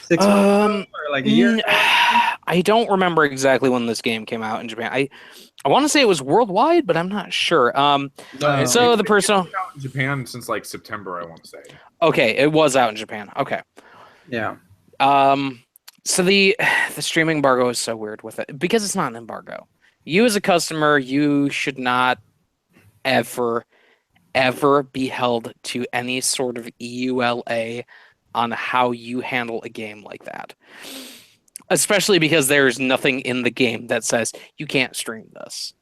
6 months ago or like a year? I don't remember exactly when this game came out in Japan. I want to say it was worldwide, but I'm not sure. So the Persona out in Japan since like September, I want to say. Okay, it was out in Japan. Okay. Yeah. So the streaming embargo is so weird with it, because it's not an embargo. You as a customer, you should not ever be held to any sort of EULA on how you handle a game like that. Especially because there's nothing in the game that says you can't stream this.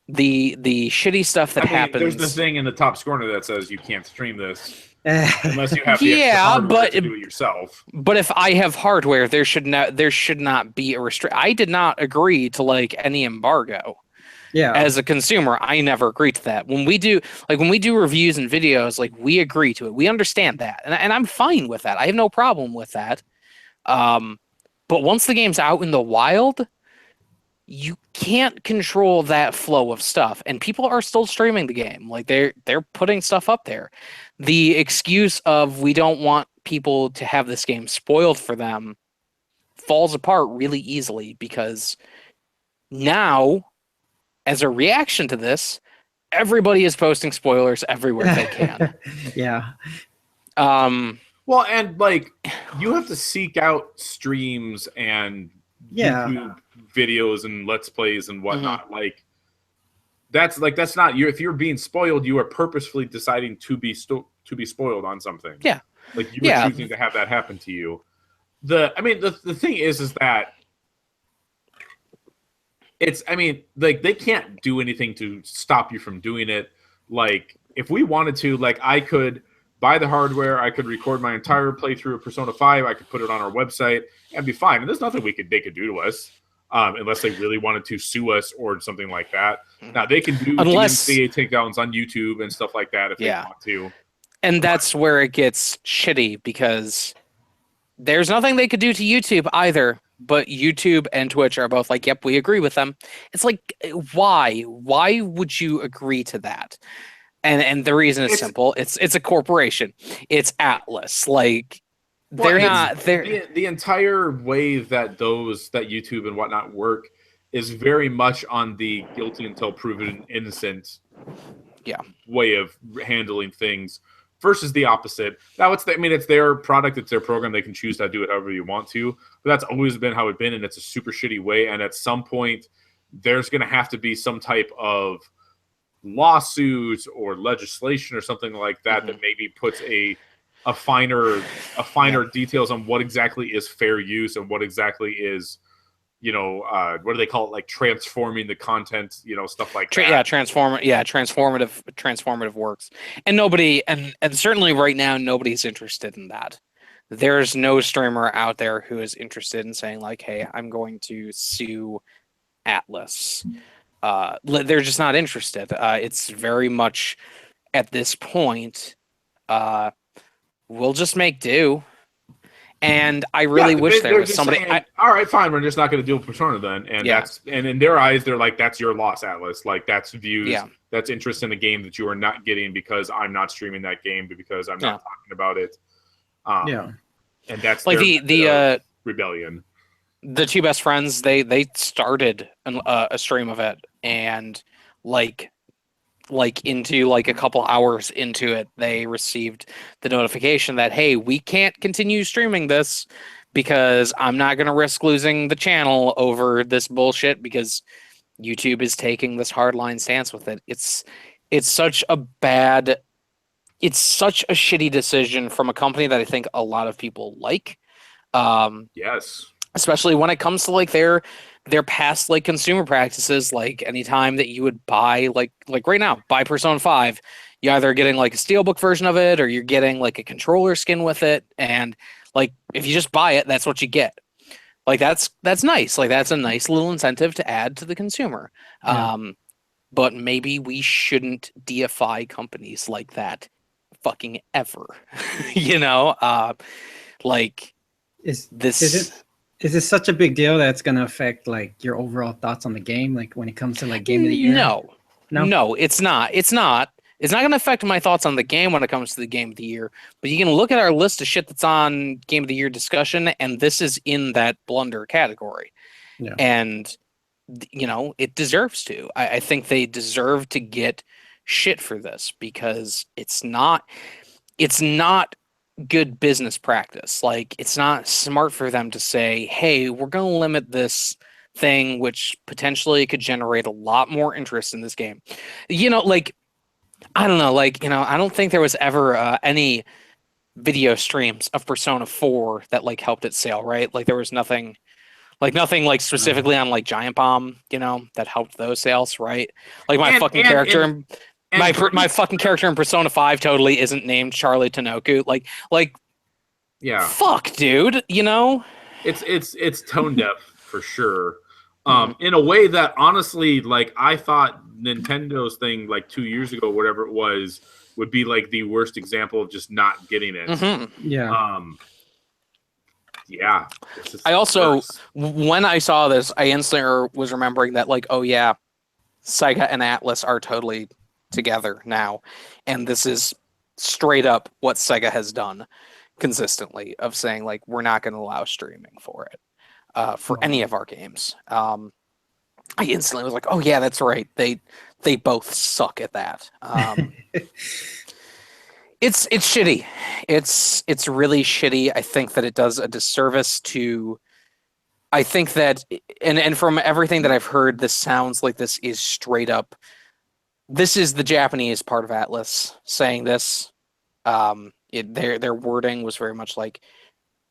The shitty stuff that happens. There's the thing in the top corner that says you can't stream this unless you have the extra hardware to do it yourself. But if I have hardware, there should not be a restrict. I did not agree to like any embargo. Yeah. As a consumer, I never agree to that. When we do reviews and videos, like, we agree to it. We understand that, and I'm fine with that. I have no problem with that. But once the game's out in the wild, you can't control that flow of stuff, and people are still streaming the game. Like, they're putting stuff up there. The excuse of we don't want people to have this game spoiled for them falls apart really easily, because now, as a reaction to this, everybody is posting spoilers everywhere they can. Yeah. Well, and like, you have to seek out streams and YouTube videos and Let's Plays and whatnot. Mm-hmm. That's not you. If you're being spoiled, you are purposefully deciding to be spoiled on something. Yeah. Like, you were choosing to have that happen to you. The thing is that they can't do anything to stop you from doing it. Like, if we wanted to, like, I could buy the hardware, I could record my entire playthrough of Persona 5, I could put it on our website and be fine. And there's nothing they could do to us, unless they really wanted to sue us or something like that. Now, they can do DMCA takedowns on YouTube and stuff like that if they want to. And that's where it gets shitty, because there's nothing they could do to YouTube either. But YouTube and Twitch are both like, yep, we agree with them. It's like, why? Why would you agree to that? And the reason is It's- simple. It's a corporation. It's Atlas. Like they're not the entire way that YouTube and whatnot work is very much on the guilty until proven innocent way of handling things versus the opposite. Now it's their product, it's their program, they can choose to do it however you want to, but that's always been how it's been, and it's a super shitty way. And at some point there's going to have to be some type of lawsuit or legislation or something like that that maybe puts a finer details on what exactly is fair use and what exactly is, what do they call it, like transforming the content, stuff like that. Transformative works. And nobody, and certainly right now, nobody's interested in that. There's no streamer out there who is interested in saying like, hey, I'm going to sue Atlas. They're just not interested. It's very much at this point, we'll just make do. And I really wish there was somebody. Saying, all right, fine. We're just not going to deal with Persona then, and and in their eyes, they're like, "That's your loss, Atlas. Like that's views, that's interest in the game that you are not getting because I'm not streaming that game, but because I'm not talking about it." And that's like the rebellion. The two best friends, they started a stream of it, and like into like a couple hours into it, they received the notification that, hey, we can't continue streaming this because I'm not going to risk losing the channel over this bullshit because YouTube is taking this hardline stance with it. It's such a shitty decision from a company that I think a lot of people like. Yes. Especially when it comes to like their past like consumer practices. Like anytime that you would buy like right now, buy Persona 5, you're either getting like a steelbook version of it or you're getting like a controller skin with it. And like if you just buy it, that's what you get. Like that's nice. Like that's a nice little incentive to add to the consumer. But maybe we shouldn't deify companies like that fucking ever. Is this such a big deal that it's going to affect like your overall thoughts on the game, like when it comes to like game of the year? No, it's not. It's not going to affect my thoughts on the game when it comes to the game of the year. But you can look at our list of shit that's on game of the year discussion, and this is in that blunder category. Yeah. And it deserves to. I think they deserve to get shit for this because it's not good business practice. Like it's not smart for them to say, hey, we're going to limit this thing which potentially could generate a lot more interest in this game. Like I don't know, I don't think there was ever any video streams of Persona 4 that like helped its sale, right? Like there was nothing like specifically on like Giant Bomb, that helped those sales, right? Like my fucking character my fucking character in Persona 5 totally isn't named Charlie Tanoku. Like yeah. Fuck, dude, It's tone deaf for sure. In a way that honestly, like I thought Nintendo's thing like 2 years ago, whatever it was, would be like the worst example of just not getting it. Yeah. Yeah. I also, when I saw this, I instantly was remembering that like, oh yeah, Sega and Atlas are totally together now, and this is straight up what Sega has done consistently of saying like we're not going to allow streaming for it for any of our games. I instantly was like, oh yeah, that's right, they both suck at that. It's shitty. It's really shitty. I think that it does a disservice to, I think that, and from everything that I've heard, this sounds like this is straight up, this is the Japanese part of Atlas saying this. Their wording was very much like,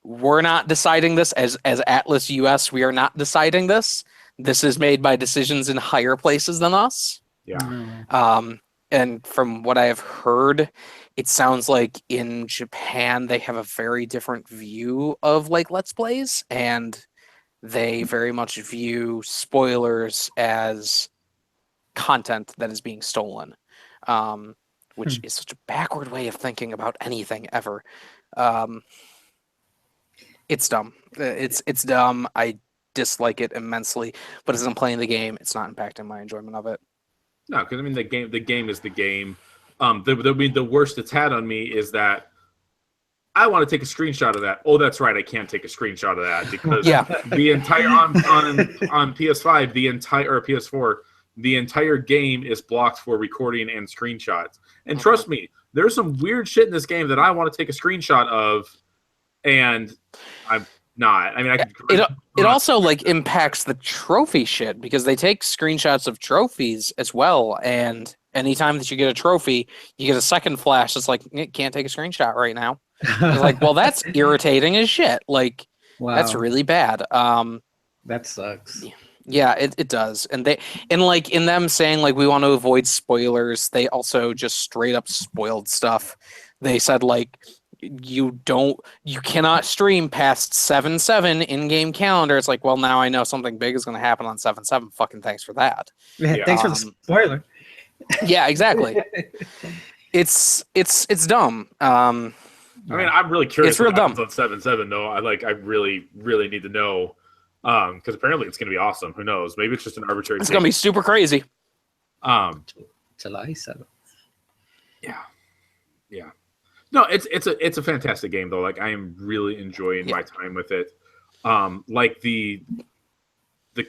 we're not deciding this as Atlas US. We are not deciding this. This is made by decisions in higher places than us. Yeah. And from what I have heard, it sounds like in Japan they have a very different view of like Let's Plays, and they very much view spoilers as content that is being stolen, which is such a backward way of thinking about anything ever. It's dumb. It's dumb. I dislike it immensely, but as I'm playing the game, it's not impacting my enjoyment of it. No, because I mean the game is the game. The worst it's had on me is that I want to take a screenshot of that. Oh, that's right. I can't take a screenshot of that because the entire on PS5, the entire or PS4, the entire game is blocked for recording and screenshots. And trust me, there's some weird shit in this game that I want to take a screenshot of, and I'm not. I mean, it also like impacts the trophy shit because they take screenshots of trophies as well, and anytime that you get a trophy, you get a second flash. It's like, it can't take a screenshot right now. It's like, well, that's irritating as shit. Like, that's really bad. That sucks. Yeah, it does. And like in them saying like we want to avoid spoilers, they also just straight up spoiled stuff. They said like you cannot stream past 7/7 in-game calendar. It's like, well, now I know something big is going to happen on 7/7. Fucking thanks for that. Yeah, thanks for the spoiler. Yeah, exactly. It's dumb. I mean, I'm really curious. It's real dumb. On 7/7 though. I really need to know because apparently it's going to be awesome. Who knows? Maybe it's just an arbitrary. It's going to be super crazy. July 7th. Yeah. No, it's a fantastic game though. Like I am really enjoying my time with it. Like the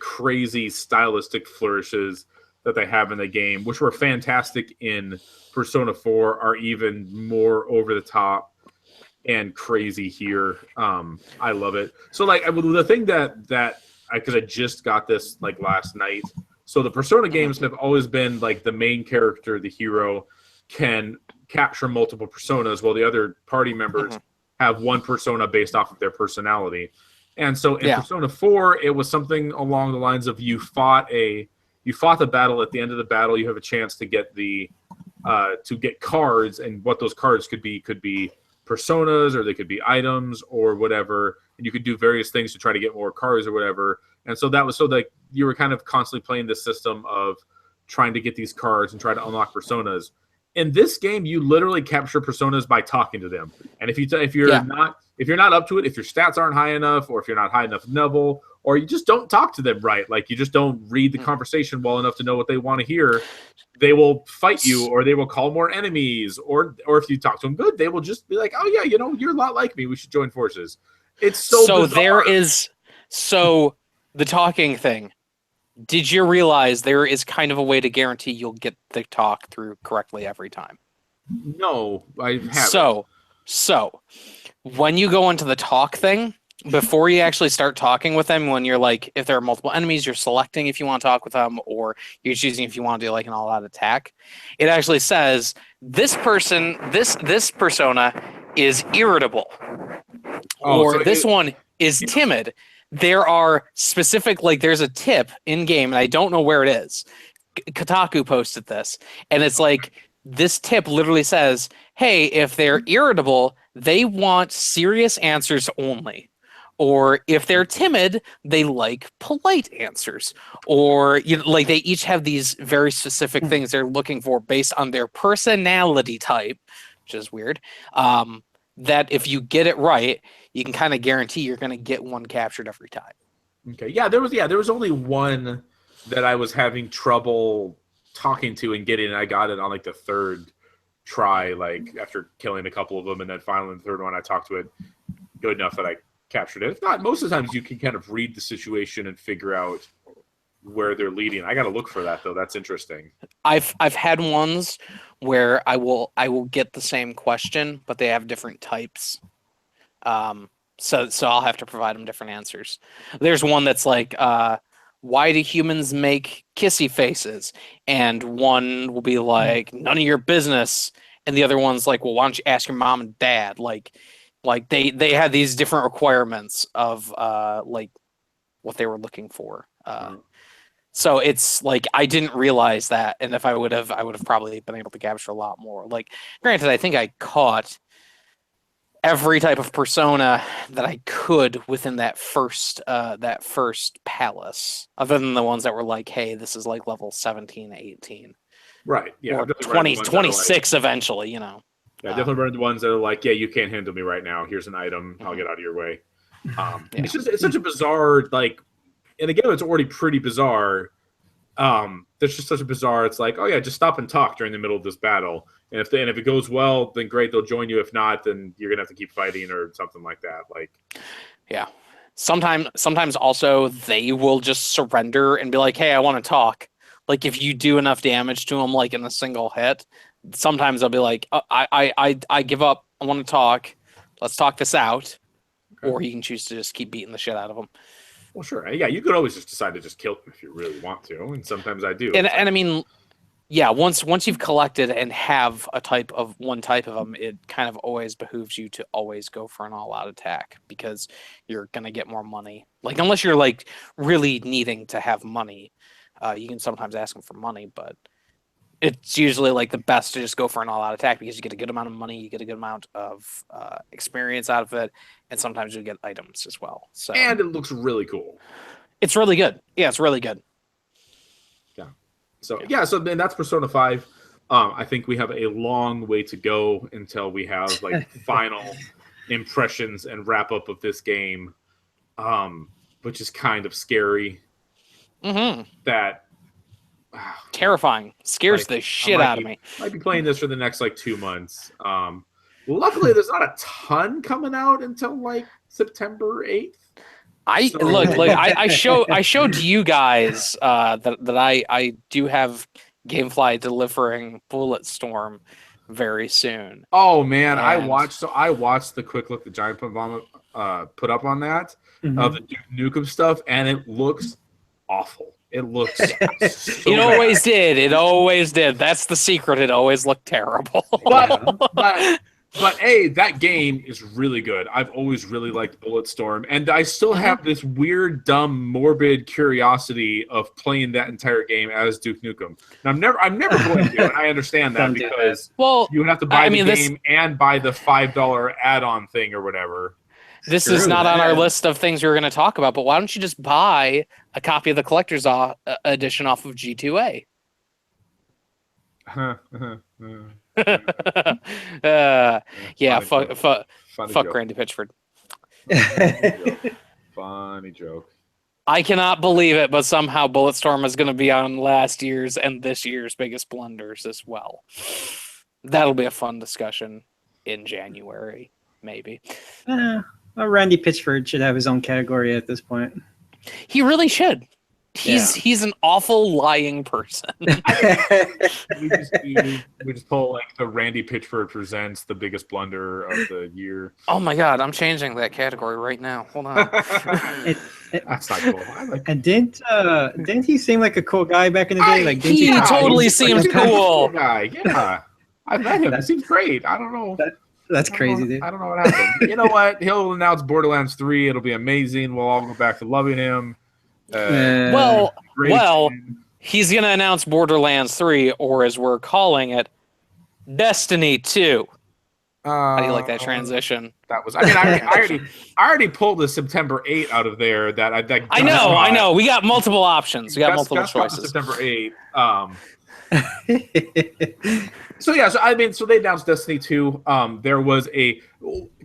crazy stylistic flourishes that they have in the game, which were fantastic in Persona 4, are even more over the top and crazy here. I love it. So like the thing that because I just got this like last night. So the Persona games have always been like the main character, the hero, can capture multiple personas while the other party members have one persona based off of their personality. And so in Persona 4, it was something along the lines of you fought the battle. At the end of the battle, you have a chance to get to get cards, and what those cards could be personas, or they could be items or whatever, and you could do various things to try to get more cards or whatever. And so that was so that you were kind of constantly playing this system of trying to get these cards and try to unlock personas. In this game, you literally capture personas by talking to them. And if you're not up to it, if your stats aren't high enough, or if you're not high enough level, or you just don't talk to them right, like you just don't read the conversation well enough to know what they want to hear, they will fight you, or they will call more enemies, or if you talk to them good, they will just be like, oh yeah, you're a lot like me, we should join forces. It's so bizarre. The talking thing. Did you realize there is kind of a way to guarantee you'll get the talk through correctly every time? No, I haven't. So when you go into the talk thing, before you actually start talking with them, when you're like, if there are multiple enemies, you're selecting if you want to talk with them, or you're choosing if you want to do like an all-out attack. It actually says this person, this persona is irritable, or this one is timid. There are specific, like there's a tip in game, and I don't know where it is. Kotaku posted this, and it's like this tip literally says, hey, if they're irritable, they want serious answers only. Or if they're timid, they like polite answers. Or like they each have these very specific things they're looking for based on their personality type, which is weird. That if you get it right, you can kind of guarantee you're going to get one captured every time. Okay. Yeah, there was only one that I was having trouble talking to and getting, and I got it on like the third try, like after killing a couple of them, and then finally the third one I talked to it good enough that I captured it. If not, most of the times you can kind of read the situation and figure out where they're leading. I got to look for that though. That's interesting. I've had ones where I will get the same question, but they have different types. So I'll have to provide them different answers. There's one that's like, why do humans make kissy faces? And one will be like, none of your business. And the other one's like, well, why don't you ask your mom and dad? Like they had these different requirements of like what they were looking for. So it's like I didn't realize that, and if I would have probably been able to capture a lot more. Like, granted, I think I caught every type of persona that I could within that first palace, other than the ones that were like, hey, this is like level 17, 18. Right. Yeah. Or 20, 26 like, eventually, you know. Yeah, definitely run the ones that are like, yeah, you can't handle me right now. Here's an item. I'll get out of your way. It's such a bizarre, like, and again, it's already pretty bizarre. There's just such a bizarre, it's like, oh yeah, just stop and talk during the middle of this battle. And if it goes well, then great, they'll join you. If not, then you're gonna have to keep fighting or something like that. Like, Yeah. Sometimes also they will just surrender and be like, "Hey, I want to talk." Like if you do enough damage to them, like in a single hit, sometimes they'll be like, oh, I give up. I want to talk. Let's talk this out." Okay. Or you can choose to just keep beating the shit out of them. well, sure, yeah, you could always just decide to just kill them if you really want to, and sometimes I do. And I mean, yeah, once you've collected and have one type of them, it kind of always behooves you to always go for an all-out attack because you're gonna get more money. Like unless you're like really needing to have money, you can sometimes ask them for money, but it's usually like the best to just go for an all-out attack because you get a good amount of money, you get a good amount of experience out of it, and sometimes you get items as well. So and it looks really cool. it's really good. Yeah, it's really good. So then that's Persona 5. I think we have a long way to go until we have like final impressions and wrap up of this game, which is kind of scary. Mm-hmm. That Terrifying. Scares like, the shit out of me. Might be playing this for the next like 2 months. Luckily, there's not a ton coming out until like September 8th. I showed you guys that I do have Gamefly delivering Bulletstorm very soon. Oh man, And- I watched the quick look the Giant Bomb put up on that the Duke Nukem stuff, and it looks awful. It looks so It always did. It always did. That's the secret. It always looked terrible. But hey, that game is really good. I've always really liked Bulletstorm, and I still have this weird, dumb, morbid curiosity of playing that entire game as Duke Nukem. And I'm never going to, and I understand that because you would have to buy the game and buy the $5 add-on thing or whatever. This is not on our list of things we were going to talk about, but why don't you just buy a copy of the collector's edition off of G2A? Yeah, fuck Randy Pitchford. Funny joke. I cannot believe it, but somehow Bulletstorm is going to be on last year's and this year's biggest blunders as well. That'll be a fun discussion in January, maybe. Well, Randy Pitchford should have his own category at this point. He really should. He's an awful lying person. we just pull like the Randy Pitchford presents the biggest blunder of the year. Oh my god, I'm changing that category right now. Hold on. That's not cool. And didn't he seem like a cool guy back in the day? Like he totally seems cool. Guy, yeah. I met him. That seems great. I don't know. That's crazy, dude. I don't know what happened. You know what? He'll announce Borderlands 3. It'll be amazing. We'll all go back to loving him. He's going to announce Borderlands 3, or as we're calling it, Destiny 2. How do you like that transition? That was. I mean, I already pulled the September 8 out of there. I know. We got multiple options. We got multiple choices. September 8. So they announced Destiny 2. There was a.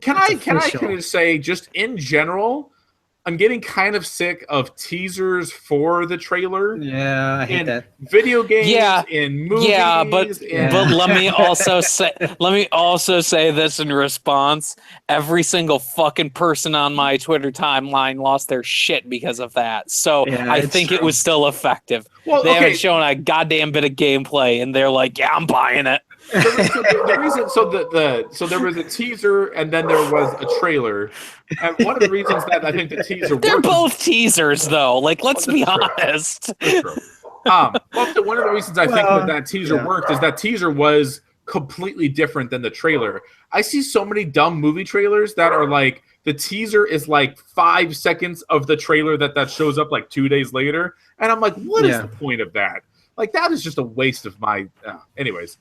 Can I kind of say just in general? I'm getting kind of sick of teasers for the trailer. Yeah, I hate that. Video games, in movies. Yeah, but let me also say this in response. Every single fucking person on my Twitter timeline lost their shit because of that. So I think it was still effective. Well, they haven't shown a goddamn bit of gameplay, and they're like, "Yeah, I'm buying it." So there was a teaser and then there was a trailer, and one of the reasons that I think the teaser they're both teasers though. Like, let's be honest. One of the reasons I think that teaser worked is that teaser was completely different than the trailer. I see so many dumb movie trailers that are like the teaser is like 5 seconds of the trailer that shows up like 2 days later, and I'm like, what is the point of that? Like, that is just a waste of my. Anyways.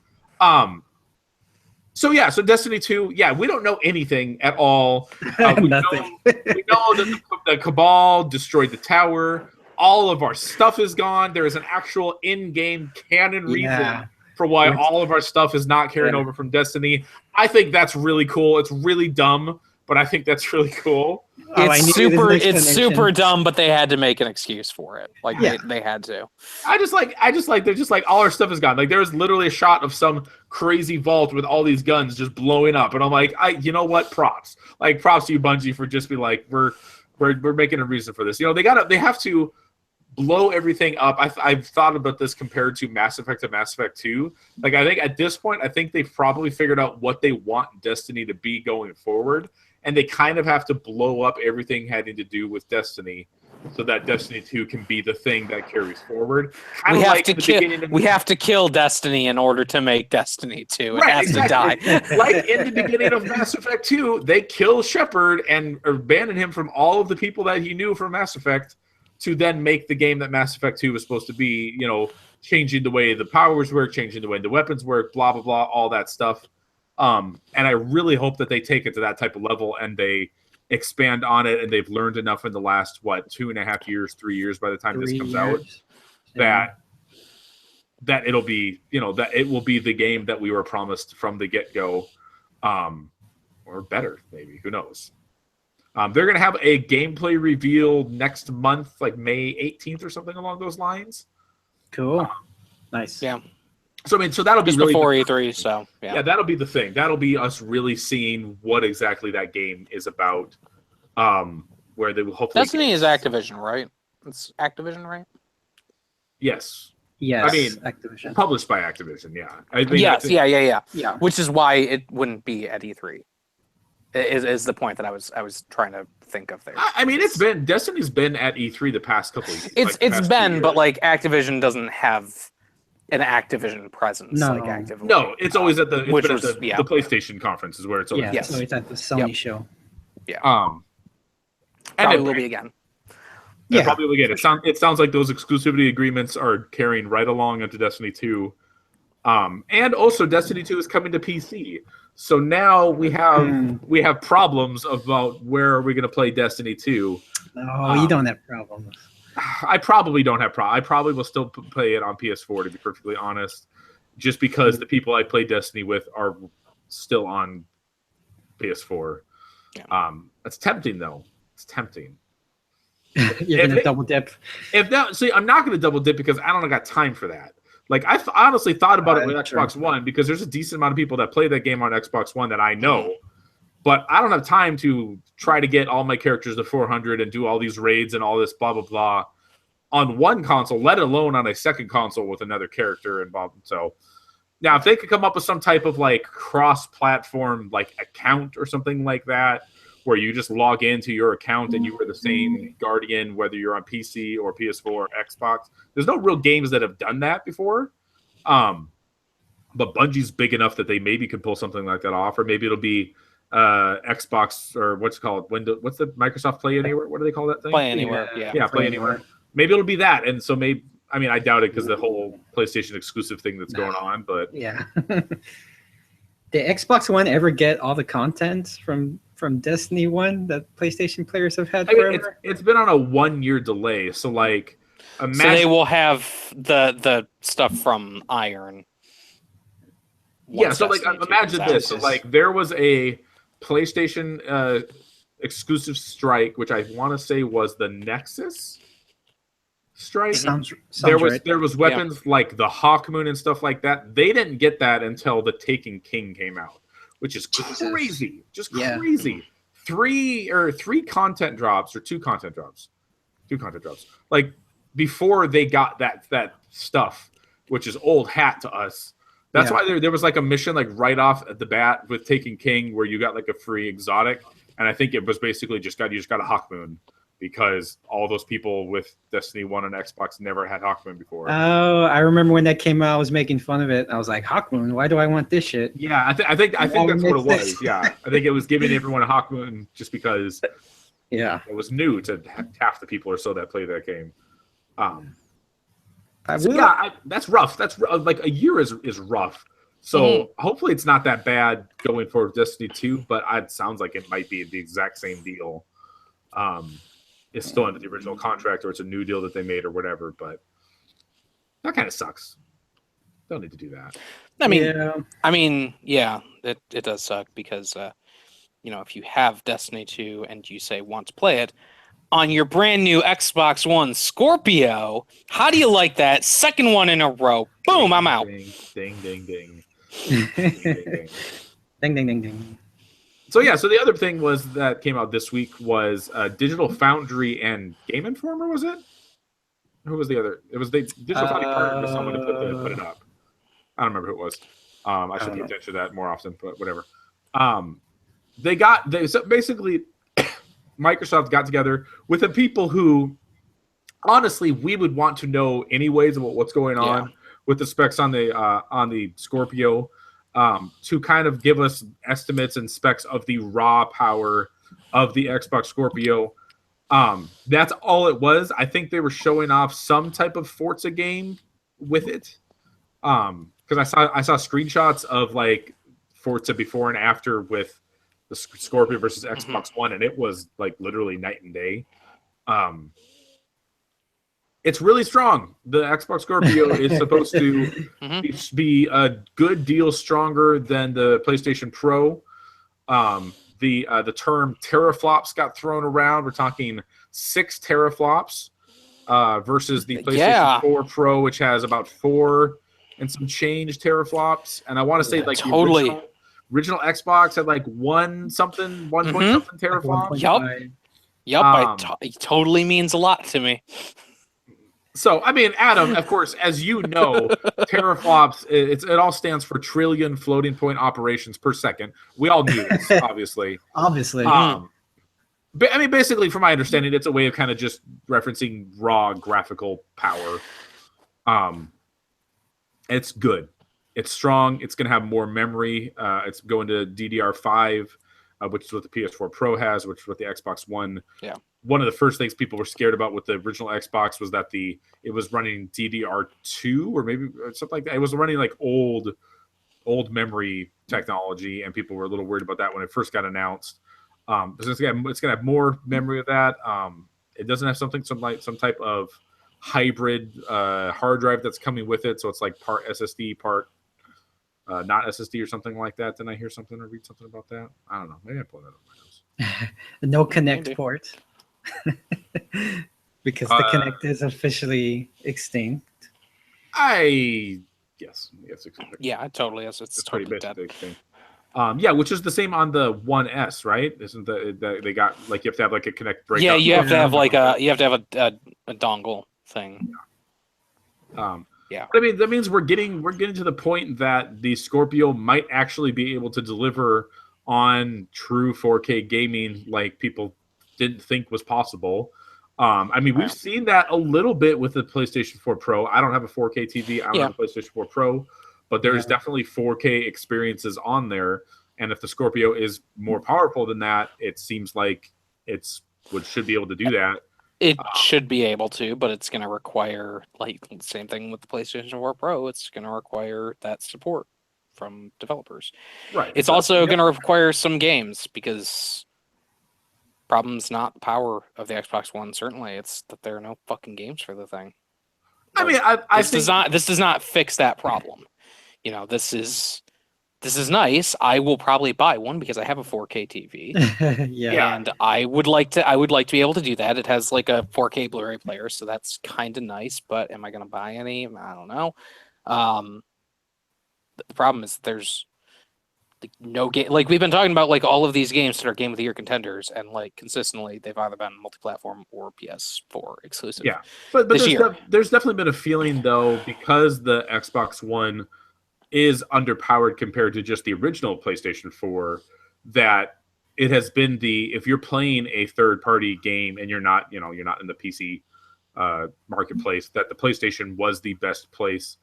So Destiny 2, we don't know anything at all. We know that the Cabal destroyed the tower. All of our stuff is gone. There is an actual in-game canon reason for why all of our stuff is not carried over from Destiny. I think that's really cool. It's really dumb, but I think that's really cool. It's super dumb, but they had to make an excuse for it. Like they had to. I just like they're just like all our stuff is gone. Like there's literally a shot of some crazy vault with all these guns just blowing up, and I'm like, you know what? Props. Like props to you, Bungie, for just being like we're making a reason for this. You know, they have to blow everything up. I've thought about this compared to Mass Effect and Mass Effect 2. Like I think at this point, I think they've probably figured out what they want Destiny to be going forward. And they kind of have to blow up everything having to do with Destiny so that Destiny 2 can be the thing that carries forward. We have to kill Destiny in order to make Destiny 2. It has to die. Like in the beginning of Mass Effect 2, they kill Shepard and abandon him from all of the people that he knew from Mass Effect to then make the game that Mass Effect 2 was supposed to be, you know, changing the way the powers work, changing the way the weapons work, blah, blah, blah, all that stuff. And I really hope that they take it to that type of level and they expand on it, and they've learned enough in the last 2.5 years, 3 years by the time this comes out that it'll be, you know, that it will be the game that we were promised from the get-go, or better, maybe, who knows. They're going to have a gameplay reveal next month, like May 18th or something along those lines. Cool. Nice. Yeah. So I mean, so that'll be really before E3. So yeah, that'll be the thing. That'll be us really seeing what exactly that game is about. Where they will hopefully. Destiny is Activision, right? It's Activision, right? Yes. Yes. I mean, Activision. Published by Activision. Yeah. I mean, yes. Yeah. Yeah. Which is why it wouldn't be at E3. Is the point that I was trying to think of there. I mean, Destiny's been at E3 the past couple of years. It's been, but like Activision doesn't have an Activision presence. No. Like Activision. No, it's always at the the PlayStation conference is where it's always. Yeah, it's always at the Sony show. Yeah. And probably will be again. Yeah, probably will again. It sounds like those exclusivity agreements are carrying right along into Destiny 2. And also Destiny 2 is coming to PC. So now we have problems about where are we going to play Destiny 2. No, you don't have problems. I probably don't have problems. I probably will still play it on PS4, to be perfectly honest, just because the people I play Destiny with are still on PS4. Yeah. It's tempting, though. It's tempting. You're going to double dip. I'm not going to double dip because I don't got time for that. Like, I've honestly thought about it with Xbox One because there's a decent amount of people that play that game on Xbox One that I know. But I don't have time to try to get all my characters to 400 and do all these raids and all this blah, blah, blah on one console, let alone on a second console with another character involved. So now if they could come up with some type of like cross-platform like account or something like that, where you just log into your account and you were the same Guardian, whether you're on PC or PS4 or Xbox. There's no real games that have done that before. But Bungie's big enough that they maybe could pull something like that off, or maybe it'll be Xbox or what's it called? What's the Microsoft Play Anywhere? What do they call that thing? Play Anywhere. Yeah, Play Anywhere. Maybe it'll be that. And so maybe, I mean, I doubt it because the whole PlayStation exclusive thing that's going on, but yeah. Did Xbox One ever get all the content from Destiny 1 that PlayStation players have had forever? I mean, it's been on a 1-year delay, so like so they will have the stuff from Iron. Yeah, so like imagine this. So like there was a PlayStation exclusive strike, which I want to say was the Nexus strike. Sounds there was weapons like the Hawkmoon and stuff like that. They didn't get that until the Taken King came out, which is crazy. Just crazy. Three content drops or two content drops. Like before they got that stuff, which is old hat to us. That's why there was like a mission like right off at the bat with Taken King where you got like a free exotic, and I think it was basically you just got a Hawkmoon because all those people with Destiny 1 and Xbox never had Hawkmoon before. Oh, I remember when that came out, I was making fun of it. I was like, Hawkmoon, why do I want this shit? Yeah, I think that's what it was. Yeah, I think it was giving everyone a Hawkmoon just because it was new to half the people or so that play that game. That's rough. That's like a year is rough. So hopefully it's not that bad going for Destiny 2, but it sounds like it might be the exact same deal. It's still under the original contract, or it's a new deal that they made, or whatever. But that kind of sucks. Don't need to do that. I mean, it does suck because if you have Destiny 2 and you say want to play it on your brand new Xbox One Scorpio, how do you like that? Second one in a row. Boom, Ding, I'm out. Ding, ding, ding, ding. Ding, ding, ding, ding. So the other thing was that came out this week was Digital Foundry and Game Informer, was it? Who was the other? It was the Digital Foundry partnered with someone to put it up. I don't remember who it was. I should pay attention to that more often, but whatever. So basically Microsoft got together with the people who honestly we would want to know anyways about what's going on with the specs on the Scorpio, to kind of give us estimates and specs of the raw power of the Xbox Scorpio. That's all it was. I think they were showing off some type of Forza game with it. Because I saw screenshots of like Forza before and after with the Scorpio versus Xbox One, and it was like literally night and day. It's really strong. The Xbox Scorpio is supposed to be a good deal stronger than the PlayStation Pro. The term teraflops got thrown around. We're talking 6 teraflops versus the PlayStation 4 Pro, which has about 4 and some change teraflops. And I want to say like the original Xbox had like 1 point something teraflops. Yep. It totally means a lot to me. So, I mean, Adam, of course, as you know, teraflops, it all stands for trillion floating point operations per second. We all knew this, obviously. But I mean, basically, from my understanding, it's a way of kind of just referencing raw graphical power. It's good. It's strong. It's going to have more memory. It's going to DDR5, which is what the PS4 Pro has, which is what the Xbox One. Yeah. One of the first things people were scared about with the original Xbox was that it was running DDR2 or maybe something like that. It was running like old memory technology, and people were a little worried about that when it first got announced. It's gonna have more memory of that. It doesn't have some type of hybrid hard drive that's coming with it, so it's like part SSD, part not SSD or something like that. Didn't I hear something or read something about that? I don't know. Maybe I pulled that up my nose. No Connect port. Because the Connect is officially extinct. Yes. Yeah, it totally is. It's totally dead. Thing. Which is the same on the 1S, right? Isn't they got like you have to have like a Connect breakout? Yeah, you have to have like a dongle thing. Yeah. But I mean, that means we're getting to the point that the Scorpio might actually be able to deliver on true 4K gaming like people didn't think was possible. I mean, we've seen that a little bit with the PlayStation 4 Pro. I don't have a 4K TV. I don't have a PlayStation 4 Pro, but there's definitely 4K experiences on there. And if the Scorpio is more powerful than that, it seems like should be able to do that. It should be able to, but it's going to require, like the same thing with the PlayStation 4 Pro, it's going to require that support from developers. Right. It's also going to require some games, because problem's not the power of the Xbox One. Certainly, it's that there are no fucking games for the thing. I mean, this does not fix that problem. This is nice. I will probably buy one because I have a 4K TV. And I would like to be able to do that. It has like a 4K Blu-ray player, so that's kind of nice. But am I going to buy any? I don't know. The problem is there's like no game. Like we've been talking about, like all of these games that are Game of the Year contenders, and like consistently they've either been multi-platform or PS4 exclusive. Yeah, but there's definitely been a feeling though, because the Xbox One is underpowered compared to just the original PlayStation 4, that it has been if you're playing a third-party game and you're not in the PC marketplace, that the PlayStation was the best place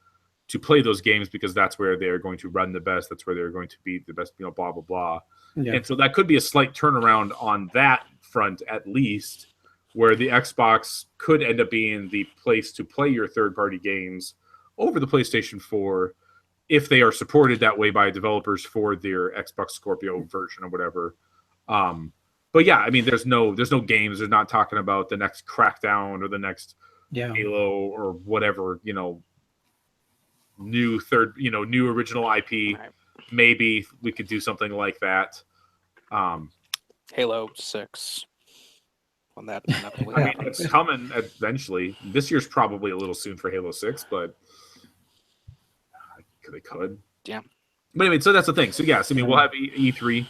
to play those games, because that's where they're going to run the best. That's where they're going to be the best, blah, blah, blah. Yeah. And so that could be a slight turnaround on that front, at least, where the Xbox could end up being the place to play your third-party games over the PlayStation 4, if they are supported that way by developers for their Xbox Scorpio version or whatever. But yeah, I mean, there's no games. They're not talking about the next Crackdown or the next Halo or whatever, new original IP. Right. Maybe we could do something like that. Halo 6. On that inevitably I mean, happens. it's coming eventually. This year's probably a little soon for Halo 6, but they could. Yeah. But anyway, so that's the thing. So yes, I mean, we'll have E3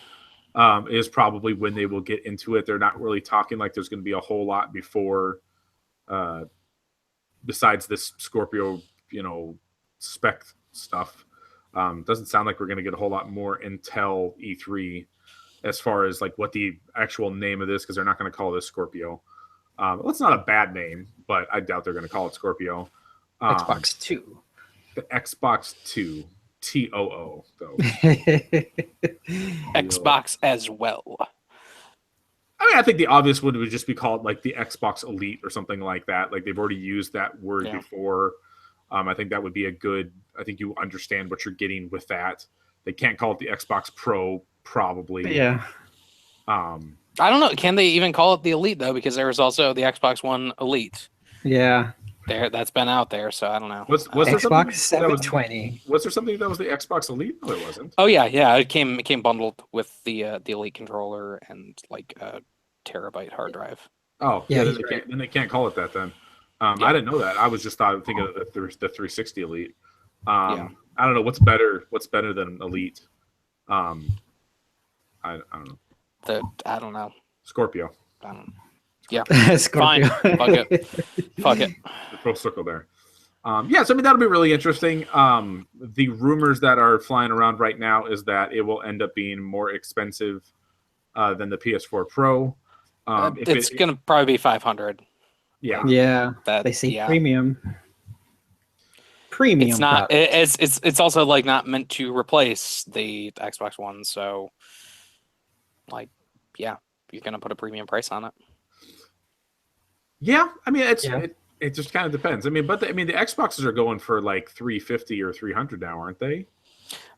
is probably when they will get into it. They're not really talking like there's going to be a whole lot before, besides this Scorpio, spec stuff. Doesn't sound like we're going to get a whole lot more until E3 as far as like what the actual name of this, because they're not going to call this Scorpio. Well, it's not a bad name, but I doubt they're going to call it Scorpio. Xbox 2. The Xbox 2. TOO, though. Xbox as well. I mean, I think the obvious one would just be called like the Xbox Elite or something like that. Like they've already used that word before. I think that would be a good. I think you understand what you're getting with that. They can't call it the Xbox Pro, probably. Yeah. I don't know. Can they even call it the Elite though? Because there was also the Xbox One Elite. Yeah. That's been out there, so I don't know. Was there Xbox 720? Was there something that was the Xbox Elite? No, there wasn't. Oh yeah. It came bundled with the Elite controller and like a terabyte hard drive. Oh yeah. Then they can't call it that then. I didn't know that. I was just thinking of the 360 Elite. I don't know what's better. What's better than Elite? I don't know. I don't know. Scorpio. I don't know. Yeah, Scorpio. Fine. Fuck it. The full circle there. So I mean that'll be really interesting. The rumors that are flying around right now is that it will end up being more expensive than the PS4 Pro. It's gonna probably be $500. Yeah. Yeah. That, they say premium. It's not. It's also like not meant to replace the Xbox One. So, like, yeah, you're gonna put a premium price on it. Yeah, I mean it just kind of depends. I mean, but the Xboxes are going for like $350 or $300 now, aren't they?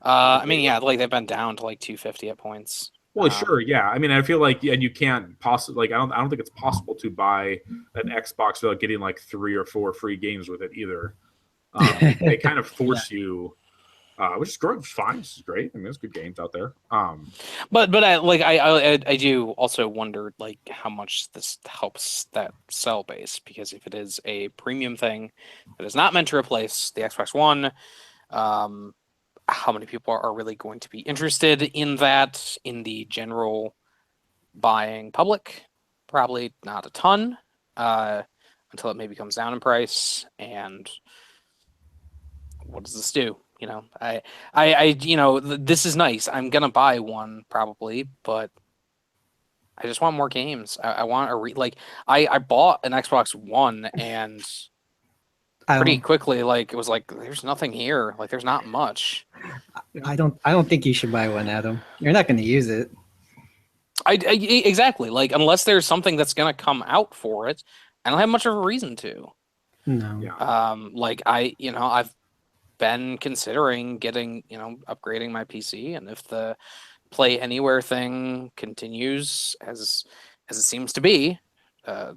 I mean, yeah, like they've been down to like $250 at points. Well, sure, yeah. I mean, I feel like and you can't possibly like I don't think it's possible to buy an Xbox without getting like 3 or 4 free games with it either. They kind of force you. Which is great. Fine. This is great. I mean, there's good games out there. But I do also wonder like how much this helps that sell base, because if it is a premium thing that is not meant to replace the Xbox One, how many people are really going to be interested in that in the general buying public? Probably not a ton, until it maybe comes down in price. And what does this do? This is nice. I'm gonna buy one probably, but I just want more games. I want I bought an Xbox One and pretty quickly, like it was like there's nothing here. Like there's not much. I don't think you should buy one, Adam. You're not gonna use it. Exactly. Like unless there's something that's gonna come out for it, I don't have much of a reason to. No. Yeah. Like I've been considering getting, upgrading my PC, and if the Play Anywhere thing continues as it seems to be,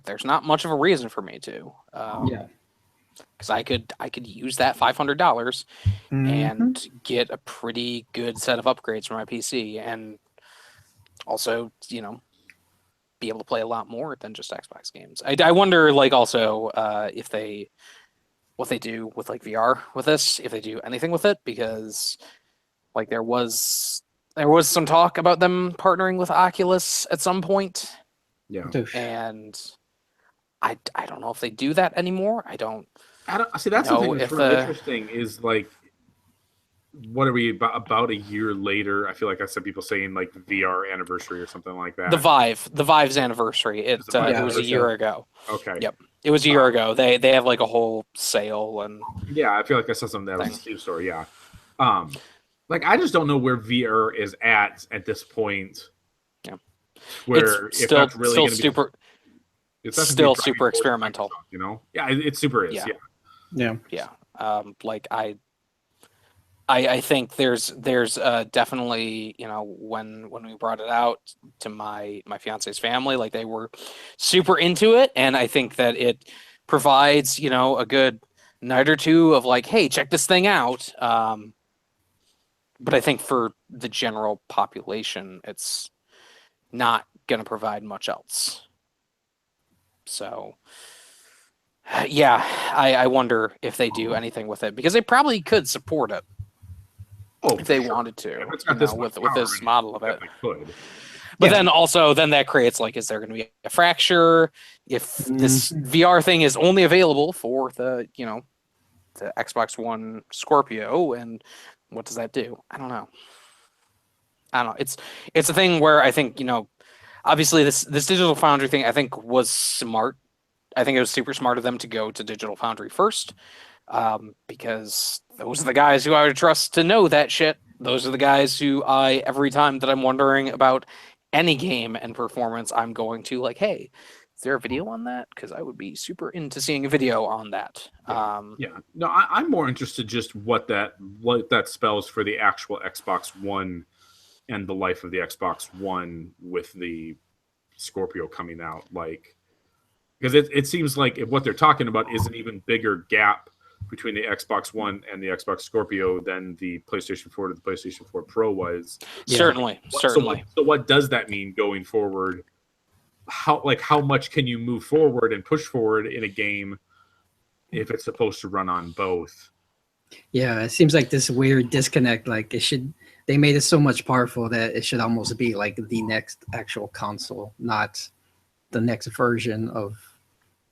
there's not much of a reason for me to. Because I could use that $500 and get a pretty good set of upgrades for my PC, and also be able to play a lot more than just Xbox games. I wonder like also if what they do with like VR with this, if they do anything with it, because like there was some talk about them partnering with Oculus at some point. Yeah. And I don't know if they do that anymore. I don't see. That's the thing that's really interesting is like, what are we about a year later? I feel like I said people saying like VR anniversary or something like that. The Vive's anniversary. It was a year ago. Okay. Yep. It was a year ago. They have like a whole sale and I feel like I saw something that was a Steam store. Yeah. Like I just don't know where VR is at this point. Yeah. Where it's still super. It's still super experimental. Yeah, it super is. Yeah. Like I think there's definitely when we brought it out to my fiance's family, like they were super into it, and I think that it provides a good night or two of like, hey, check this thing out. But I think for the general population, it's not going to provide much else. So, yeah, I wonder if they do anything with it, because they probably could support it if they wanted to, if it's got this with power this in it, model of it. they could. But then also, then that creates like, is there going to be a fracture if this VR thing is only available for the, the Xbox One Scorpio, and what does that do? I don't know. It's a thing where I think, obviously this Digital Foundry thing I think was smart. I think it was super smart of them to go to Digital Foundry first, because those are the guys who I would trust to know that shit. Those are the guys who every time that I'm wondering about any game and performance, I'm going to like, hey, is there a video on that? Because I would be super into seeing a video on that. Yeah. No, I'm more interested just what that spells for the actual Xbox One and the life of the Xbox One with the Scorpio coming out. Like, because it seems like what they're talking about is an even bigger gap between the Xbox One and the Xbox Scorpio than the PlayStation 4 to the PlayStation 4 Pro was. Yeah. Certainly. So what does that mean going forward? How much can you move forward and push forward in a game if it's supposed to run on both? Yeah, it seems like this weird disconnect. Like they made it so much powerful that it should almost be like the next actual console, not the next version of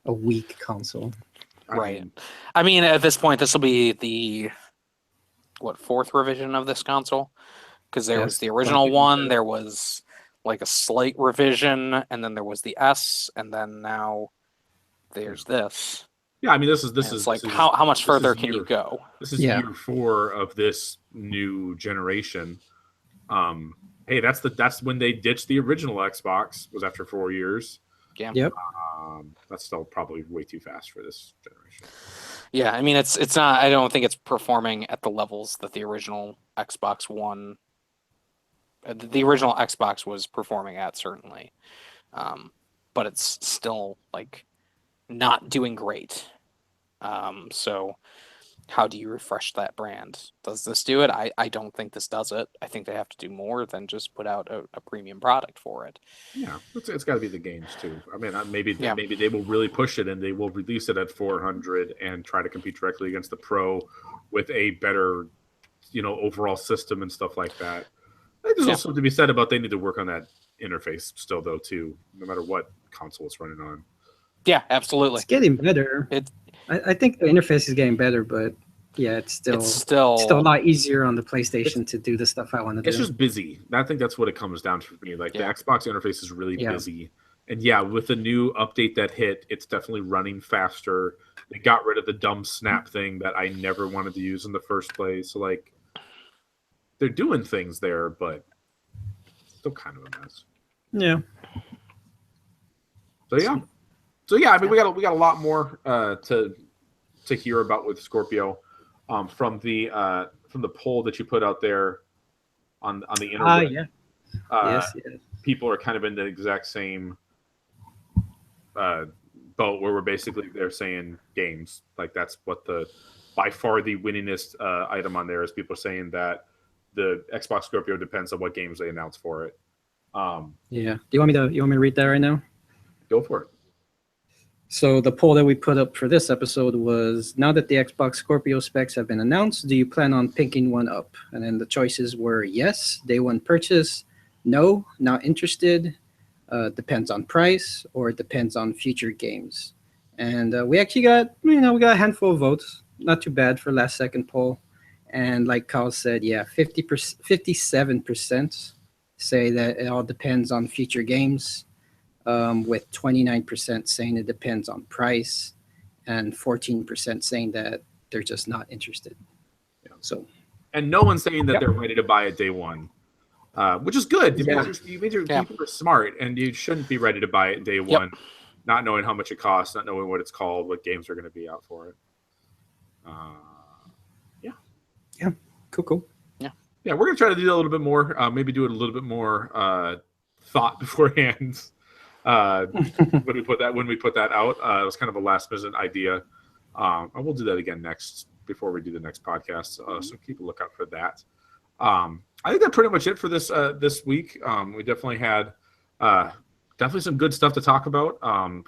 a weak console. Right. I mean, at this point, this will be the fourth revision of this console, because there was the original one, there was like a slight revision, and then there was the S, and then now there's this. Yeah, I mean, this is like, how much further can you go? This is year 4 of this new generation. Hey, that's when they ditched the original Xbox, was after 4 years. Yeah. Yep. That's still probably way too fast for this generation. Yeah, I mean, it's not. I don't think it's performing at the levels that the original Xbox One, the original Xbox was performing at, certainly. But it's still like not doing great. So how do you refresh that brand? Does this do it? I don't think this does it. I think they have to do more than just put out a premium product for it. Yeah, it's got to be the games too. I mean, maybe they will really push it and they will release it at 400 and try to compete directly against the Pro with a better, overall system and stuff like that. I think there's also something to be said about they need to work on that interface still, though, too, no matter what console it's running on. Yeah, absolutely. It's getting better. I think the interface is getting better, but yeah, it's still a lot easier on the PlayStation to do the stuff I want to do. It's just busy. I think that's what it comes down to for me. Like the Xbox interface is really busy. And with the new update that hit, it's definitely running faster. They got rid of the dumb snap thing that I never wanted to use in the first place. So, like, they're doing things there, but still kind of a mess. Yeah. So I mean, we got a lot more to hear about with Scorpio from the poll that you put out there on the internet. Yes. People are kind of in the exact same boat where they're saying games. Like, that's what by far the winningest item on there is. People saying that the Xbox Scorpio depends on what games they announce for it. Yeah. Do you want me to read that right now? Go for it. So the poll that we put up for this episode was, now that the Xbox Scorpio specs have been announced, do you plan on picking one up? And then the choices were yes, day one purchase, no, not interested, depends on price, or it depends on future games. And we actually got, we got a handful of votes. Not too bad for last second poll. And like Kyle said, 57% say that it all depends on future games. With 29% saying it depends on price and 14% saying that they're just not interested. Yeah. So, and no one's saying that they're ready to buy it day one, which is good. You mean your people are smart, and you shouldn't be ready to buy it day one, not knowing how much it costs, not knowing what it's called, what games are going to be out for it. Cool. Yeah, we're going to try to do a little bit more, maybe do it a little bit more thought beforehand. When we put that out, it was kind of a last minute idea. And we'll do that again before we do the next podcast. So keep a lookout for that. I think that's pretty much it for this week. We definitely had definitely some good stuff to talk about.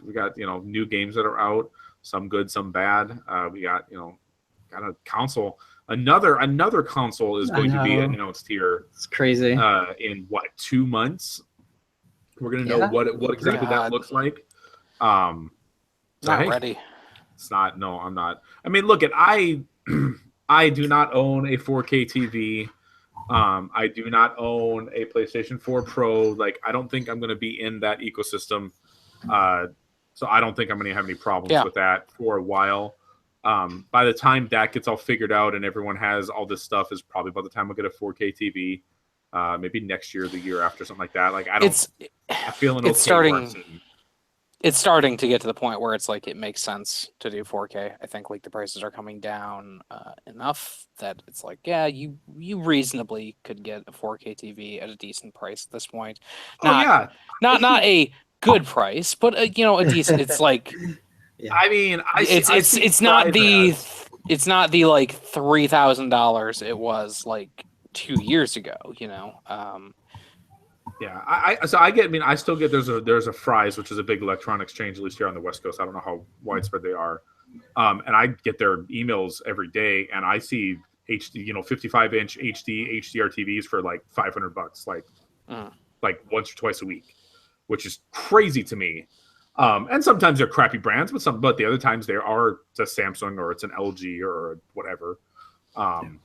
We got new games that are out, some good, some bad. We got got a console. Another console is going to be announced here. It's crazy. In what, 2 months? We're gonna know Yeah. what exactly that looks like. So, Not ready. It's not. No, I'm not. I mean, look, I do not own a 4K TV. I do not own a PlayStation 4 Pro. Like, I don't think I'm going to be in that ecosystem. So I don't think I'm going to have any problems with that for a while. By the time that gets all figured out and everyone has all this stuff, is probably by the time we'll get a 4K TV. Maybe next year, or the year after, something like that. Like, I'm feeling it's starting to get to the point where it's like it makes sense to do 4K. I think like the prices are coming down enough that it's like, yeah, you reasonably could get a 4K TV at a decent price at this point. Not a good price, but a decent. It's like, I mean, it's not the like $3,000 it was like 2 years ago. Yeah, I still get there's a Fry's, which is a big electronics change, at least here on the West Coast. I don't know how widespread they are, and I get their emails every day, and I see HD, 55-inch HDR TVs for like $500, like once or twice a week, which is crazy to me. And sometimes they're crappy brands, but the other times they are just Samsung or it's an LG or whatever, and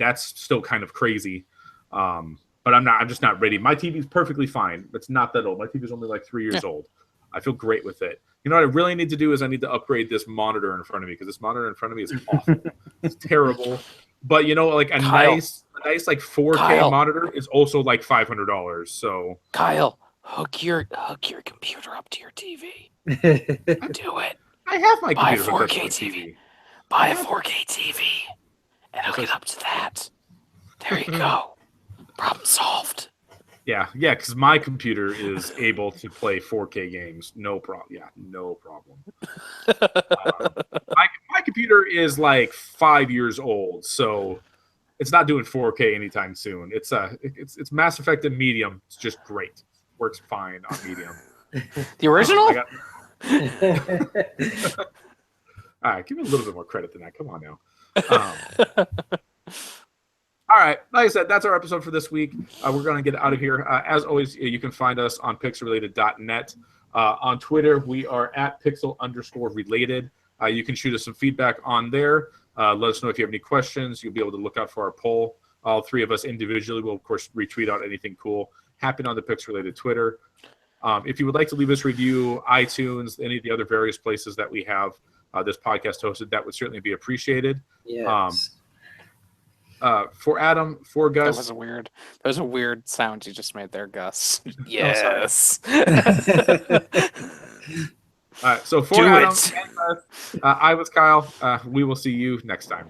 that's still kind of crazy. But I'm just not ready. My TV's perfectly fine. It's not that old. My TV's only like 3 years old. I feel great with it. You know what I really need to do is I need to upgrade this monitor in front of me, because this monitor in front of me is awful. It's terrible. But like a nice like 4K monitor is also like $500. So Kyle, hook your computer up to your TV. Do it. I have my Buy computer. a 4K TV. Buy a 4K TV and hook it up to that. There you go. Problem solved. Yeah, because my computer is able to play 4K games. No problem. Yeah, no problem. My computer is like 5 years old, so it's not doing 4K anytime soon. It's Mass Effect in medium. It's just great. Works fine on medium. The original? All right, give me a little bit more credit than that. Come on now. All right, like I said, that's our episode for this week. We're going to get out of here. As always, you can find us on pixelrelated.net. On Twitter, we are at pixel_related. You can shoot us some feedback on there. Let us know if you have any questions. You'll be able to look out for our poll. All three of us individually will, of course, retweet out anything cool happening on the Pixel Related Twitter. If you would like to leave us a review, iTunes, any of the other various places that we have this podcast hosted, that would certainly be appreciated. Yes. For Adam, for Gus. That was a weird sound you just made there, Gus. Yes. So for Adam and Gus, I was Kyle. We will see you next time.